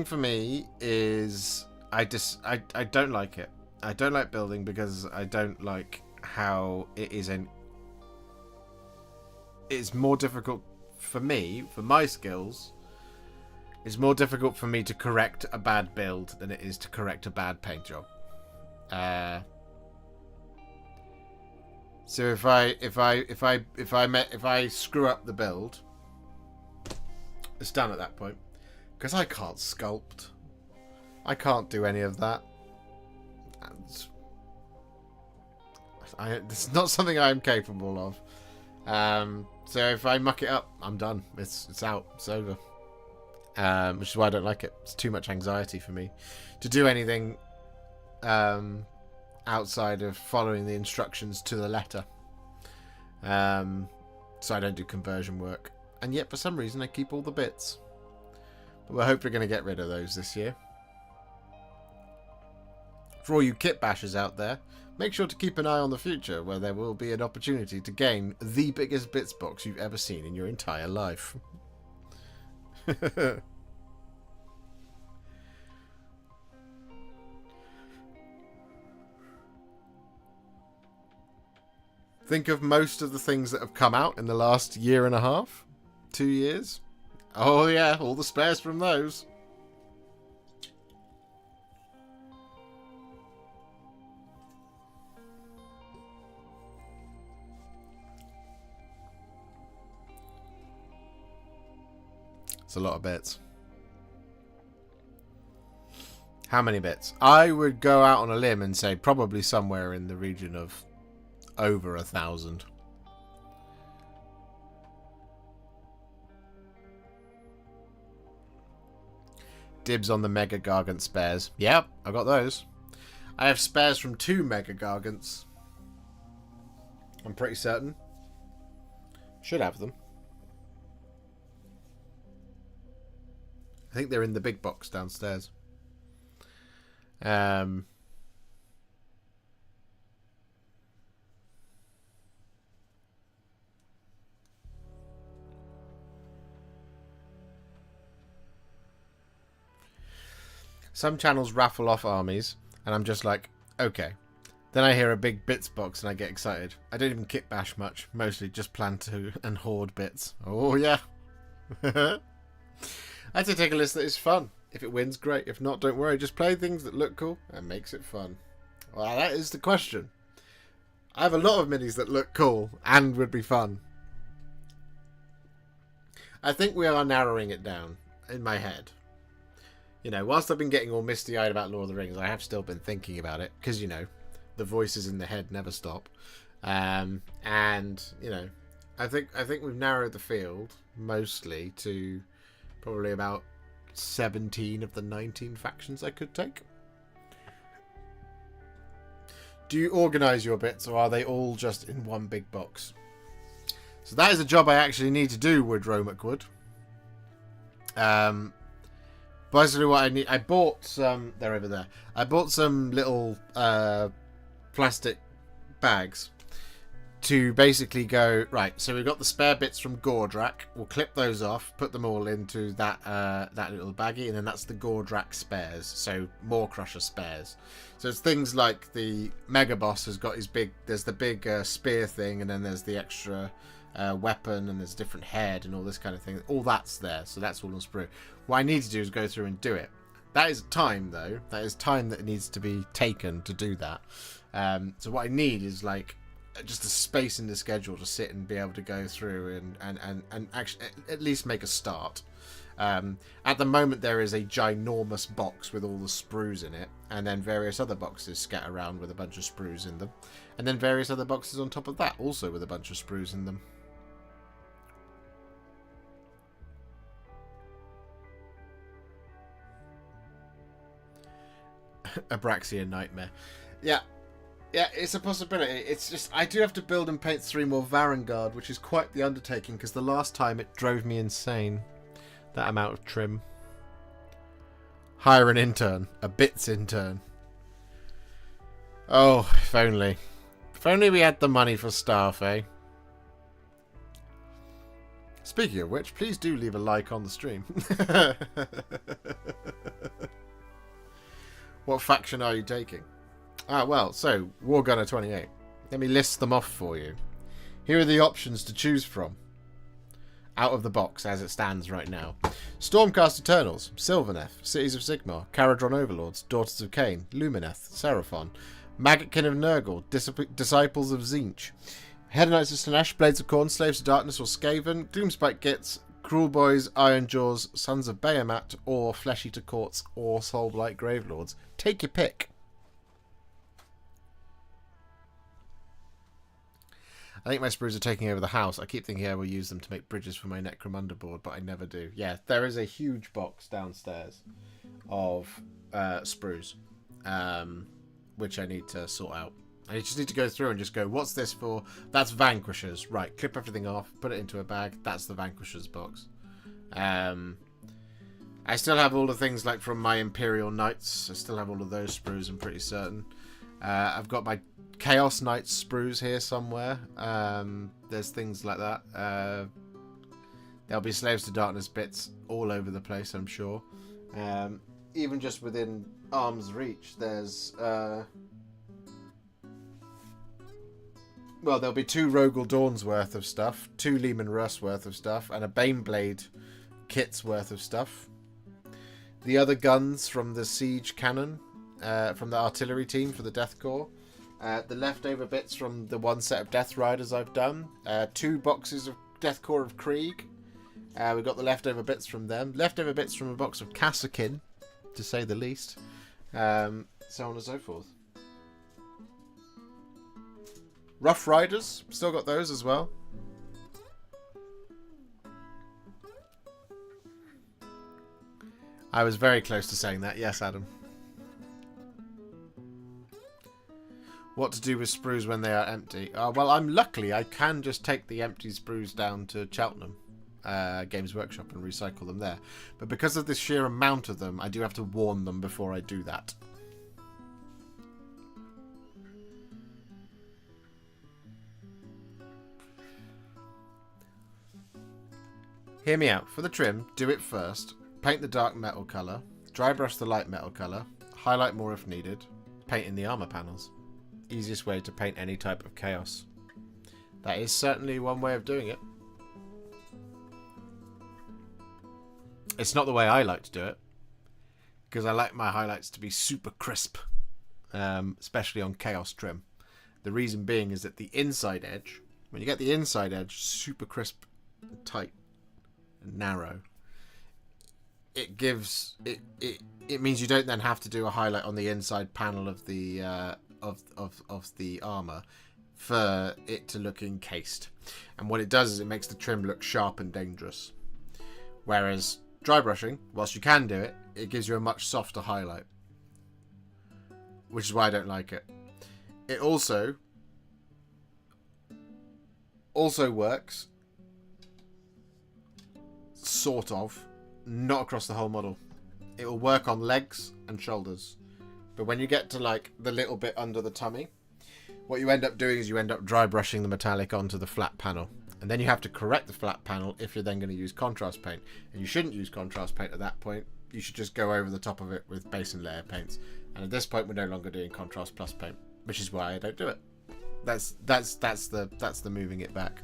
for me is... I don't like it. I don't like building because I don't like how it is it's more difficult for me, for my skills. It's more difficult for me to correct a bad build than it is to correct a bad paint job. So if I screw up the build, it's done at that point. Because I can't sculpt. I can't do any of that. It's not something I'm capable of. So if I muck it up, I'm done. It's out. It's over. Which is why I don't like it. It's too much anxiety for me to do anything outside of following the instructions to the letter. So I don't do conversion work. And yet, for some reason, I keep all the bits. But we're hopefully going to get rid of those this year. For all you kit bashers out there, make sure to keep an eye on the future, where there will be an opportunity to gain the biggest bits box you've ever seen in your entire life. Think of most of the things that have come out in the last year and a half, 2 years. Oh yeah, all the spares from those. It's a lot of bits. How many bits? I would go out on a limb and say probably somewhere in the region of over 1,000. Dibs on the Mega Gargant spares. Yep, I got those. I have spares from 2 Mega Gargants. I'm pretty certain. Should have them. I think they're in the big box downstairs. Some channels raffle off armies, and I'm just like, okay. Then I hear a big bits box and I get excited. I don't even kit bash much, mostly just plan to and hoard bits. Oh yeah. I'd say take a list that is fun. If it wins, great. If not, don't worry. Just play things that look cool and makes it fun. Well, that is the question. I have a lot of minis that look cool and would be fun. I think we are narrowing it down in my head. You know, whilst I've been getting all misty-eyed about Lord of the Rings, I have still been thinking about it. Because, you know, the voices in the head never stop. And, you know, I think we've narrowed the field mostly to probably about 17 of the 19 factions I could take. Do you organise your bits, or are they all just in one big box? So that is a job I actually need to do, Woodrow McWood. Basically what I need... I bought some... They're over there. I bought some little plastic bags to basically go... Right, so we've got the spare bits from Gordrak. We'll clip those off, put them all into that that little baggie, and then that's the Gordrak spares. So more Crusher spares. So it's things like the Mega Boss has got his big... There's the big spear thing, and then there's the extra... weapon, and there's a different head and all this kind of thing. All that's there, so that's all on sprue. What I need to do is go through and do it. That is time, though. That is time that needs to be taken to do that. So what I need is like just a space in the schedule to sit and be able to go through and actually at least make a start. At the moment there is a ginormous box with all the sprues in it, and then various other boxes scattered around with a bunch of sprues in them, and then various other boxes on top of that also with a bunch of sprues in them. Abraxia nightmare. Yeah, it's a possibility. It's just I do have to build and paint 3 more Varangard, which is quite the undertaking, because the last time it drove me insane. That amount of trim. Hire an intern. A bits intern. Oh, if only. If only we had the money for staff, eh? Speaking of which, please do leave a like on the stream. What faction are you taking? Ah, well, so, Wargunner 28. Let me list them off for you. Here are the options to choose from. Out of the box, as it stands right now. Stormcast Eternals, Sylvaneth, Cities of Sigmar, Caradron Overlords, Daughters of Cain, Lumineth, Seraphon, Maggotkin of Nurgle, Disciples of Tzeentch, Hedonites of Slaanesh, Blades of Khorne, Slaves of Darkness or Skaven, Gloomspike Gits, Cruel Boys, Iron Jaws, Sons of Bahamut, or Flesh Eater Courts, or Soulblight Gravelords. Take your pick. I think my sprues are taking over the house. I keep thinking I will use them to make bridges for my Necromunda board, but I never do. Yeah, there is a huge box downstairs of sprues, which I need to sort out. I just need to go through and just go, what's this for? That's Vanquishers. Right, clip everything off, put it into a bag. That's the Vanquishers box. I still have all the things like from my Imperial Knights. I still have all of those sprues, I'm pretty certain. I've got my Chaos Knights sprues here somewhere. There's things like that. There'll be Slaves to Darkness bits all over the place, I'm sure. Even just within arm's reach, there's... well, there'll be 2 Rogel Dawn's worth of stuff, 2 Leman Russ worth of stuff, and a Baneblade kit's worth of stuff. The other guns from the Siege Cannon, from the artillery team for the Death Corps. The leftover bits from the 1 set of Death Riders I've done. 2 boxes of Death Corps of Krieg. We've got the leftover bits from them. Leftover bits from a box of Kassakin, to say the least. So on and so forth. Rough Riders, still got those as well. I was very close to saying that. Yes, Adam. What to do with sprues when they are empty? Well, luckily I can just take the empty sprues down to Cheltenham Games Workshop and recycle them there. But because of the sheer amount of them, I do have to warn them before I do that. Hear me out. For the trim, do it first. Paint the dark metal colour. Dry brush the light metal colour. Highlight more if needed. Paint in the armour panels. Easiest way to paint any type of chaos. That is certainly one way of doing it. It's not the way I like to do it, because I like my highlights to be super crisp, especially on chaos trim. The reason being is that the inside edge, when you get the inside edge super crisp and tight and narrow, it gives it means you don't then have to do a highlight on the inside panel of the of the armor for it to look encased. And what it does is it makes the trim look sharp and dangerous. Whereas dry brushing, whilst you can do it, it gives you a much softer highlight, which is why I don't like it. It also works sort of, not across the whole model. It will work on legs and shoulders, but when you get to like the little bit under the tummy, what you end up doing is you end up dry brushing the metallic onto the flat panel, and then you have to correct the flat panel if you're then going to use contrast paint. And you shouldn't use contrast paint at that point. You should just go over the top of it with base and layer paints. And at this point, we're no longer doing contrast plus paint, which is why I don't do it. That's the moving it back.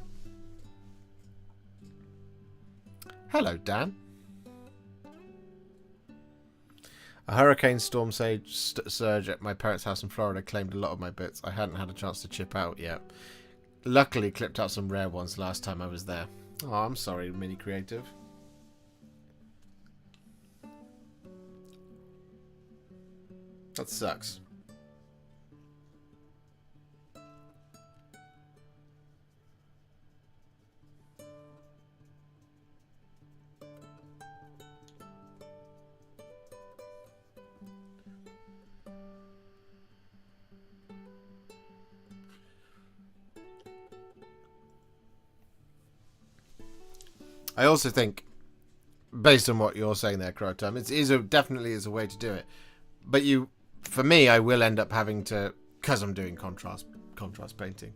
Hello, Dan. A hurricane storm surge at my parents' house in Florida claimed a lot of my bits. I hadn't had a chance to chip out yet. Luckily, clipped out some rare ones last time I was there. Oh, I'm sorry, Mini Creative. That sucks. I also think, based on what you're saying there, Crotum, it definitely is a way to do it. But for me, I will end up having to, because I'm doing contrast painting,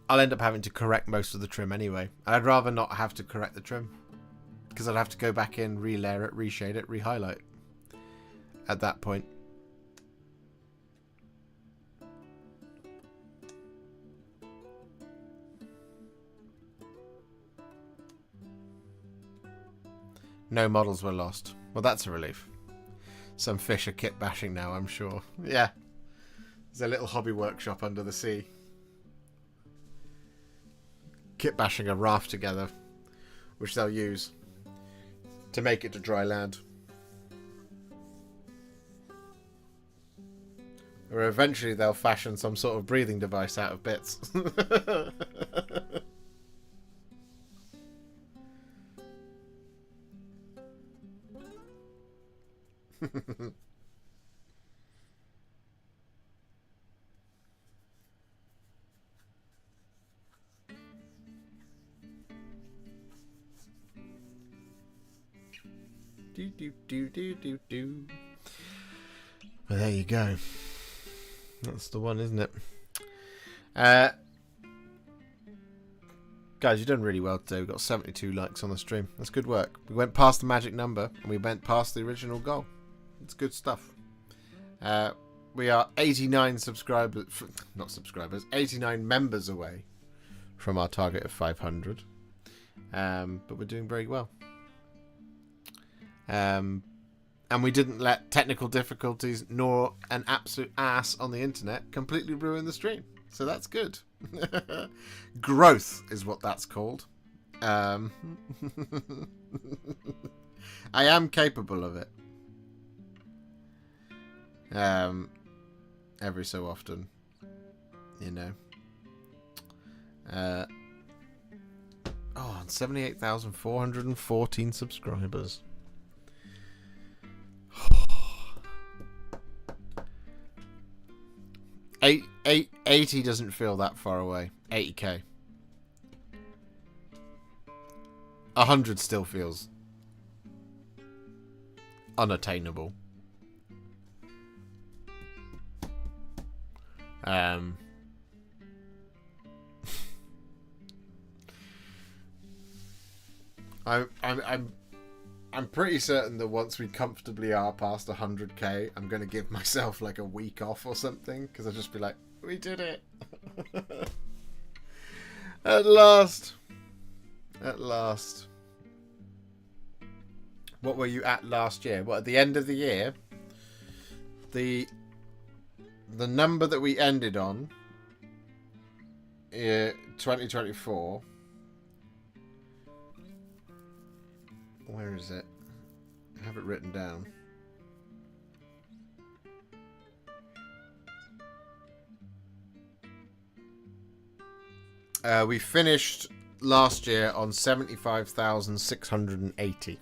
I'll end up having to correct most of the trim anyway. I'd rather not have to correct the trim, because I'd have to go back in, relayer it, reshade it, rehighlight at that point. No models were lost. Well, that's a relief. Some fish are kit bashing now, I'm sure. Yeah. There's a little hobby workshop under the sea. Kit bashing a raft together, which they'll use to make it to dry land. Or eventually they'll fashion some sort of breathing device out of bits. do. Well, there you go. That's the one, isn't it? Guys, you've done really well today. We've got 72 likes on the stream. That's good work. We went past the magic number and we went past the original goal. It's good stuff. We are 89 subscribers, not subscribers, 89 members away from our target of 500. But we're doing very well. And we didn't let technical difficulties nor an absolute ass on the internet completely ruin the stream. So that's good. Growth is what that's called. I am capable of it. Every so often, you know. 78,414 subscribers. 80 doesn't feel that far away. 80k. 100 still feels unattainable. I'm I'm pretty certain that once we comfortably are past 100k, I'm going to give myself like a week off or something, because I'll just be like, we did it. At last. At last. What were you at last year? What, at the end of the year? The number that we ended on, 2024. Where is it? I have it written down. We finished last year on 75,680.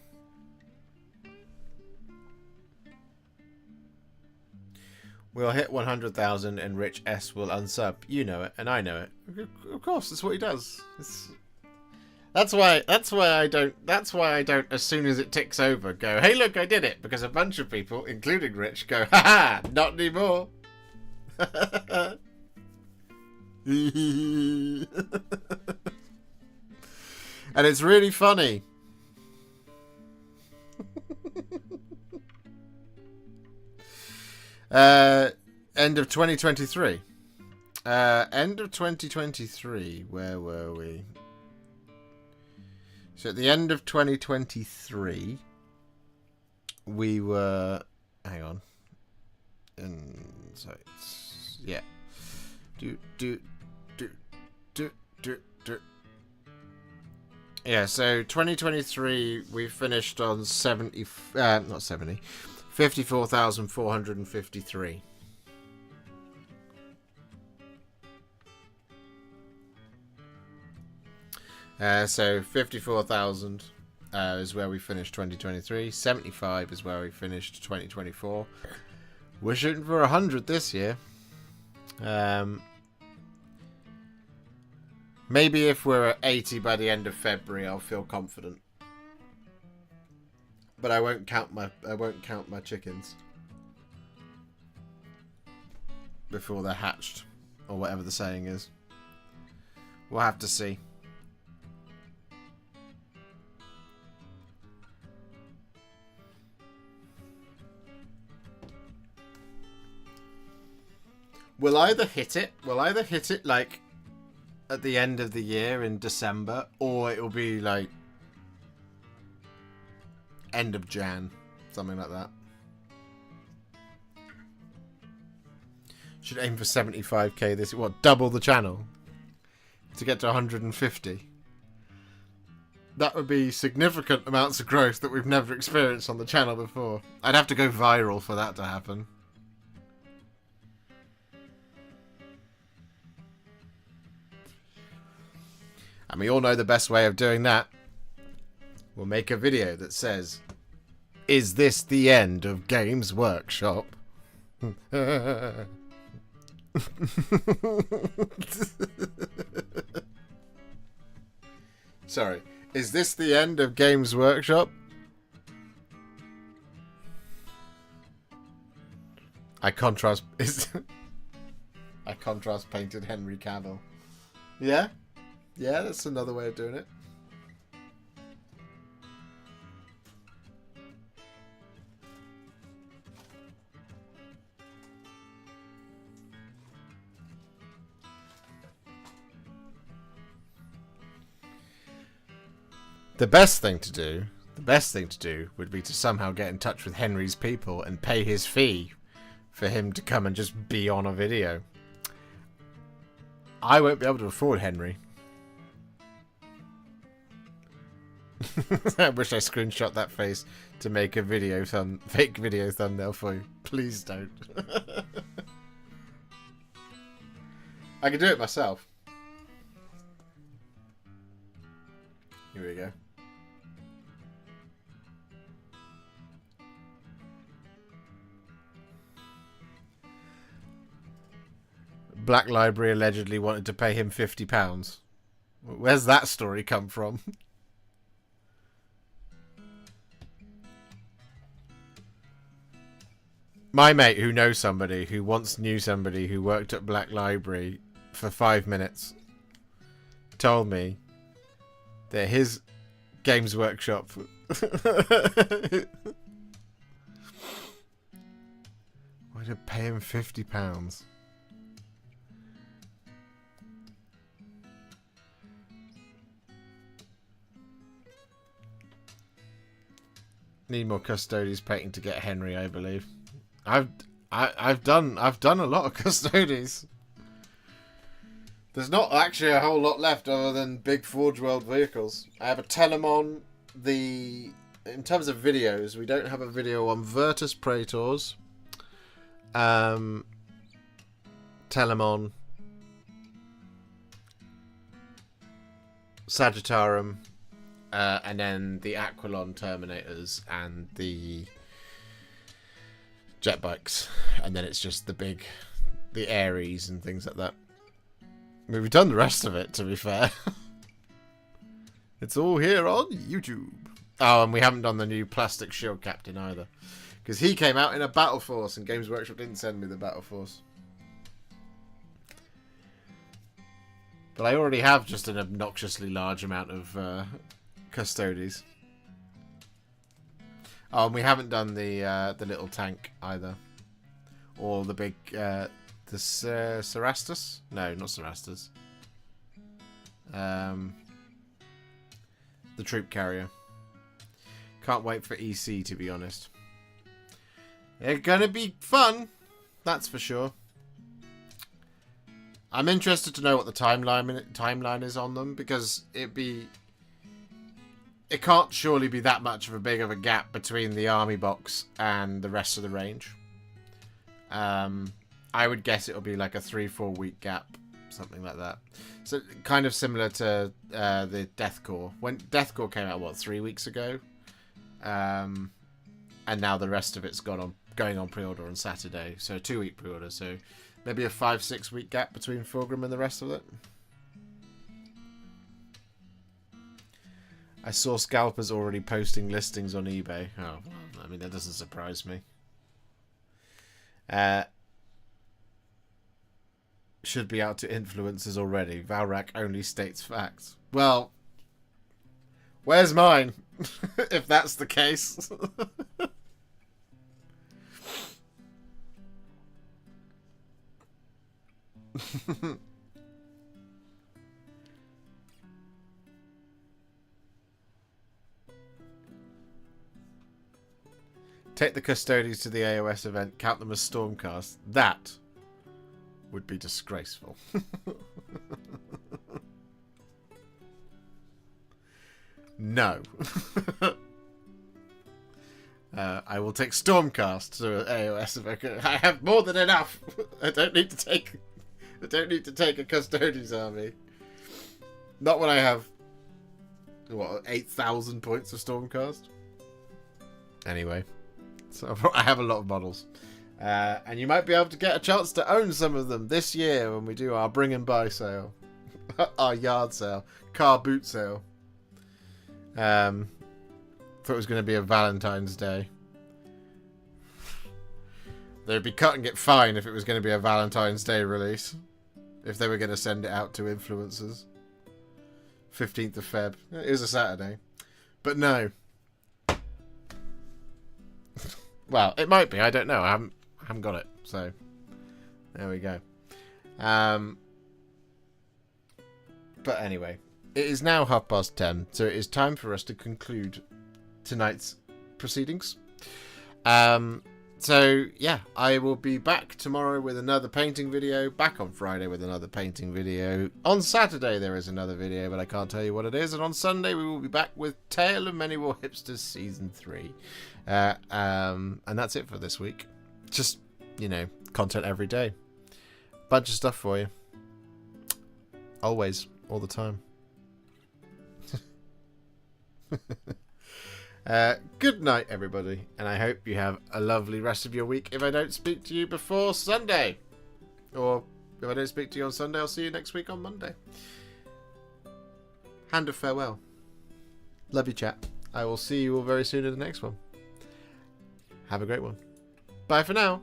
We'll hit 100,000 and Rich S will unsub. You know it, and I know it. Of course, that's what he does. That's why I don't, as soon as it ticks over, go, hey look, I did it. Because a bunch of people, including Rich, go, haha, not anymore. And it's really funny. End of 2023. End of 2023. Where were we? So at the end of 2023, we were. Hang on. So it's yeah. Yeah. So 2023, we finished on 54,453. So 54,000 is where we finished 2023. 75 is where we finished 2024. We're shooting for 100 this year. Maybe if we're at 80 by the end of February, I'll feel confident. But I won't count my chickens before they're hatched, or whatever the saying is. We'll have to see. We'll either hit it like at the end of the year in December, or it'll be like end of Jan, something like that. Should aim for 75k this, what, double the channel to get to 150. That would be significant amounts of growth that we've never experienced on the channel before. I'd have to go viral for that to happen. And we all know the best way of doing that. We'll make a video that says, "Is this the end of Games Workshop?" Sorry. Is this the end of Games Workshop? I contrast painted Henry Cavill. Yeah? Yeah, that's another way of doing it. The best thing to do would be to somehow get in touch with Henry's people and pay his fee for him to come and just be on a video. I won't be able to afford Henry. I wish I screenshot that face to make a fake video thumbnail for you. Please don't. I can do it myself. Here we go. Black Library allegedly wanted to pay him £50. Where's that story come from? My mate who knows somebody who once knew somebody who worked at Black Library for 5 minutes told me that his Games Workshop. Why did I pay him £50? Need more custodies painting to get Henry, I believe. I've done a lot of custodies. There's not actually a whole lot left other than big Forge World vehicles. I have a Telemon. In terms of videos, we don't have a video on Virtus Praetors, Telemon, Sagittarum, and then the Aquilon Terminators and the jet bikes, and then it's just the Ares and things like that. I mean, we've done the rest of it, to be fair. It's all here on YouTube. Oh, and we haven't done the new plastic shield captain either, because he came out in a Battle Force, and Games Workshop didn't send me the Battle Force. But I already have just an obnoxiously large amount of custodies. Oh, and we haven't done the little tank either, or the big the Cerastus? No, not Cerastus. The troop carrier. Can't wait for EC, to be honest. They're gonna be fun, that's for sure. I'm interested to know what the timeline is on them, because it can't surely be that much of a big of a gap between the army box and the rest of the range. I would guess it'll be like a 3-4 week gap, something like that. So kind of similar to the Deathcore. When Deathcore came out, what, 3 weeks ago? And now the rest of it's going on pre-order on Saturday. So 2-week pre-order. So maybe a 5-6 week gap between Fulgrim and the rest of it. I saw scalpers already posting listings on eBay. Oh, well, I mean, that doesn't surprise me. Should be out to influencers already. Valrak only states facts. Well, where's mine? If that's the case. Take the custodians to the AOS event. Count them as Stormcast. That would be disgraceful. No. I will take Stormcast to an AOS event. I have more than enough. I don't need to take a custodians army. Not when I have, what, 8,000 points of Stormcast. Anyway, so I have a lot of models. And you might be able to get a chance to own some of them this year when we do our bring and buy sale. Our yard sale. Car boot sale. Thought it was going to be a Valentine's Day. They'd be cutting it fine if it was going to be a Valentine's Day release. If they were going to send it out to influencers. 15th of Feb. It was a Saturday. But no. Well, it might be. I don't know. I haven't got it. So, there we go. But anyway. It is now 10:30, so it is time for us to conclude tonight's proceedings. So, yeah, I will be back tomorrow with another painting video, back on Friday with another painting video. On Saturday there is another video, but I can't tell you what it is. And on Sunday we will be back with Tale of Many Warhipsters Season 3. And that's it for this week. Just, you know, content every day. Bunch of stuff for you. Always, all the time. Good night, everybody, and I hope you have a lovely rest of your week. If I don't speak to you before Sunday, or if I don't speak to you on Sunday, I'll see you next week on Monday. Hand of farewell. Love you, chat. I will see you all very soon in the next one. Have a great one. Bye for now.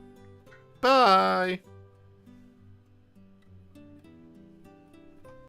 Bye.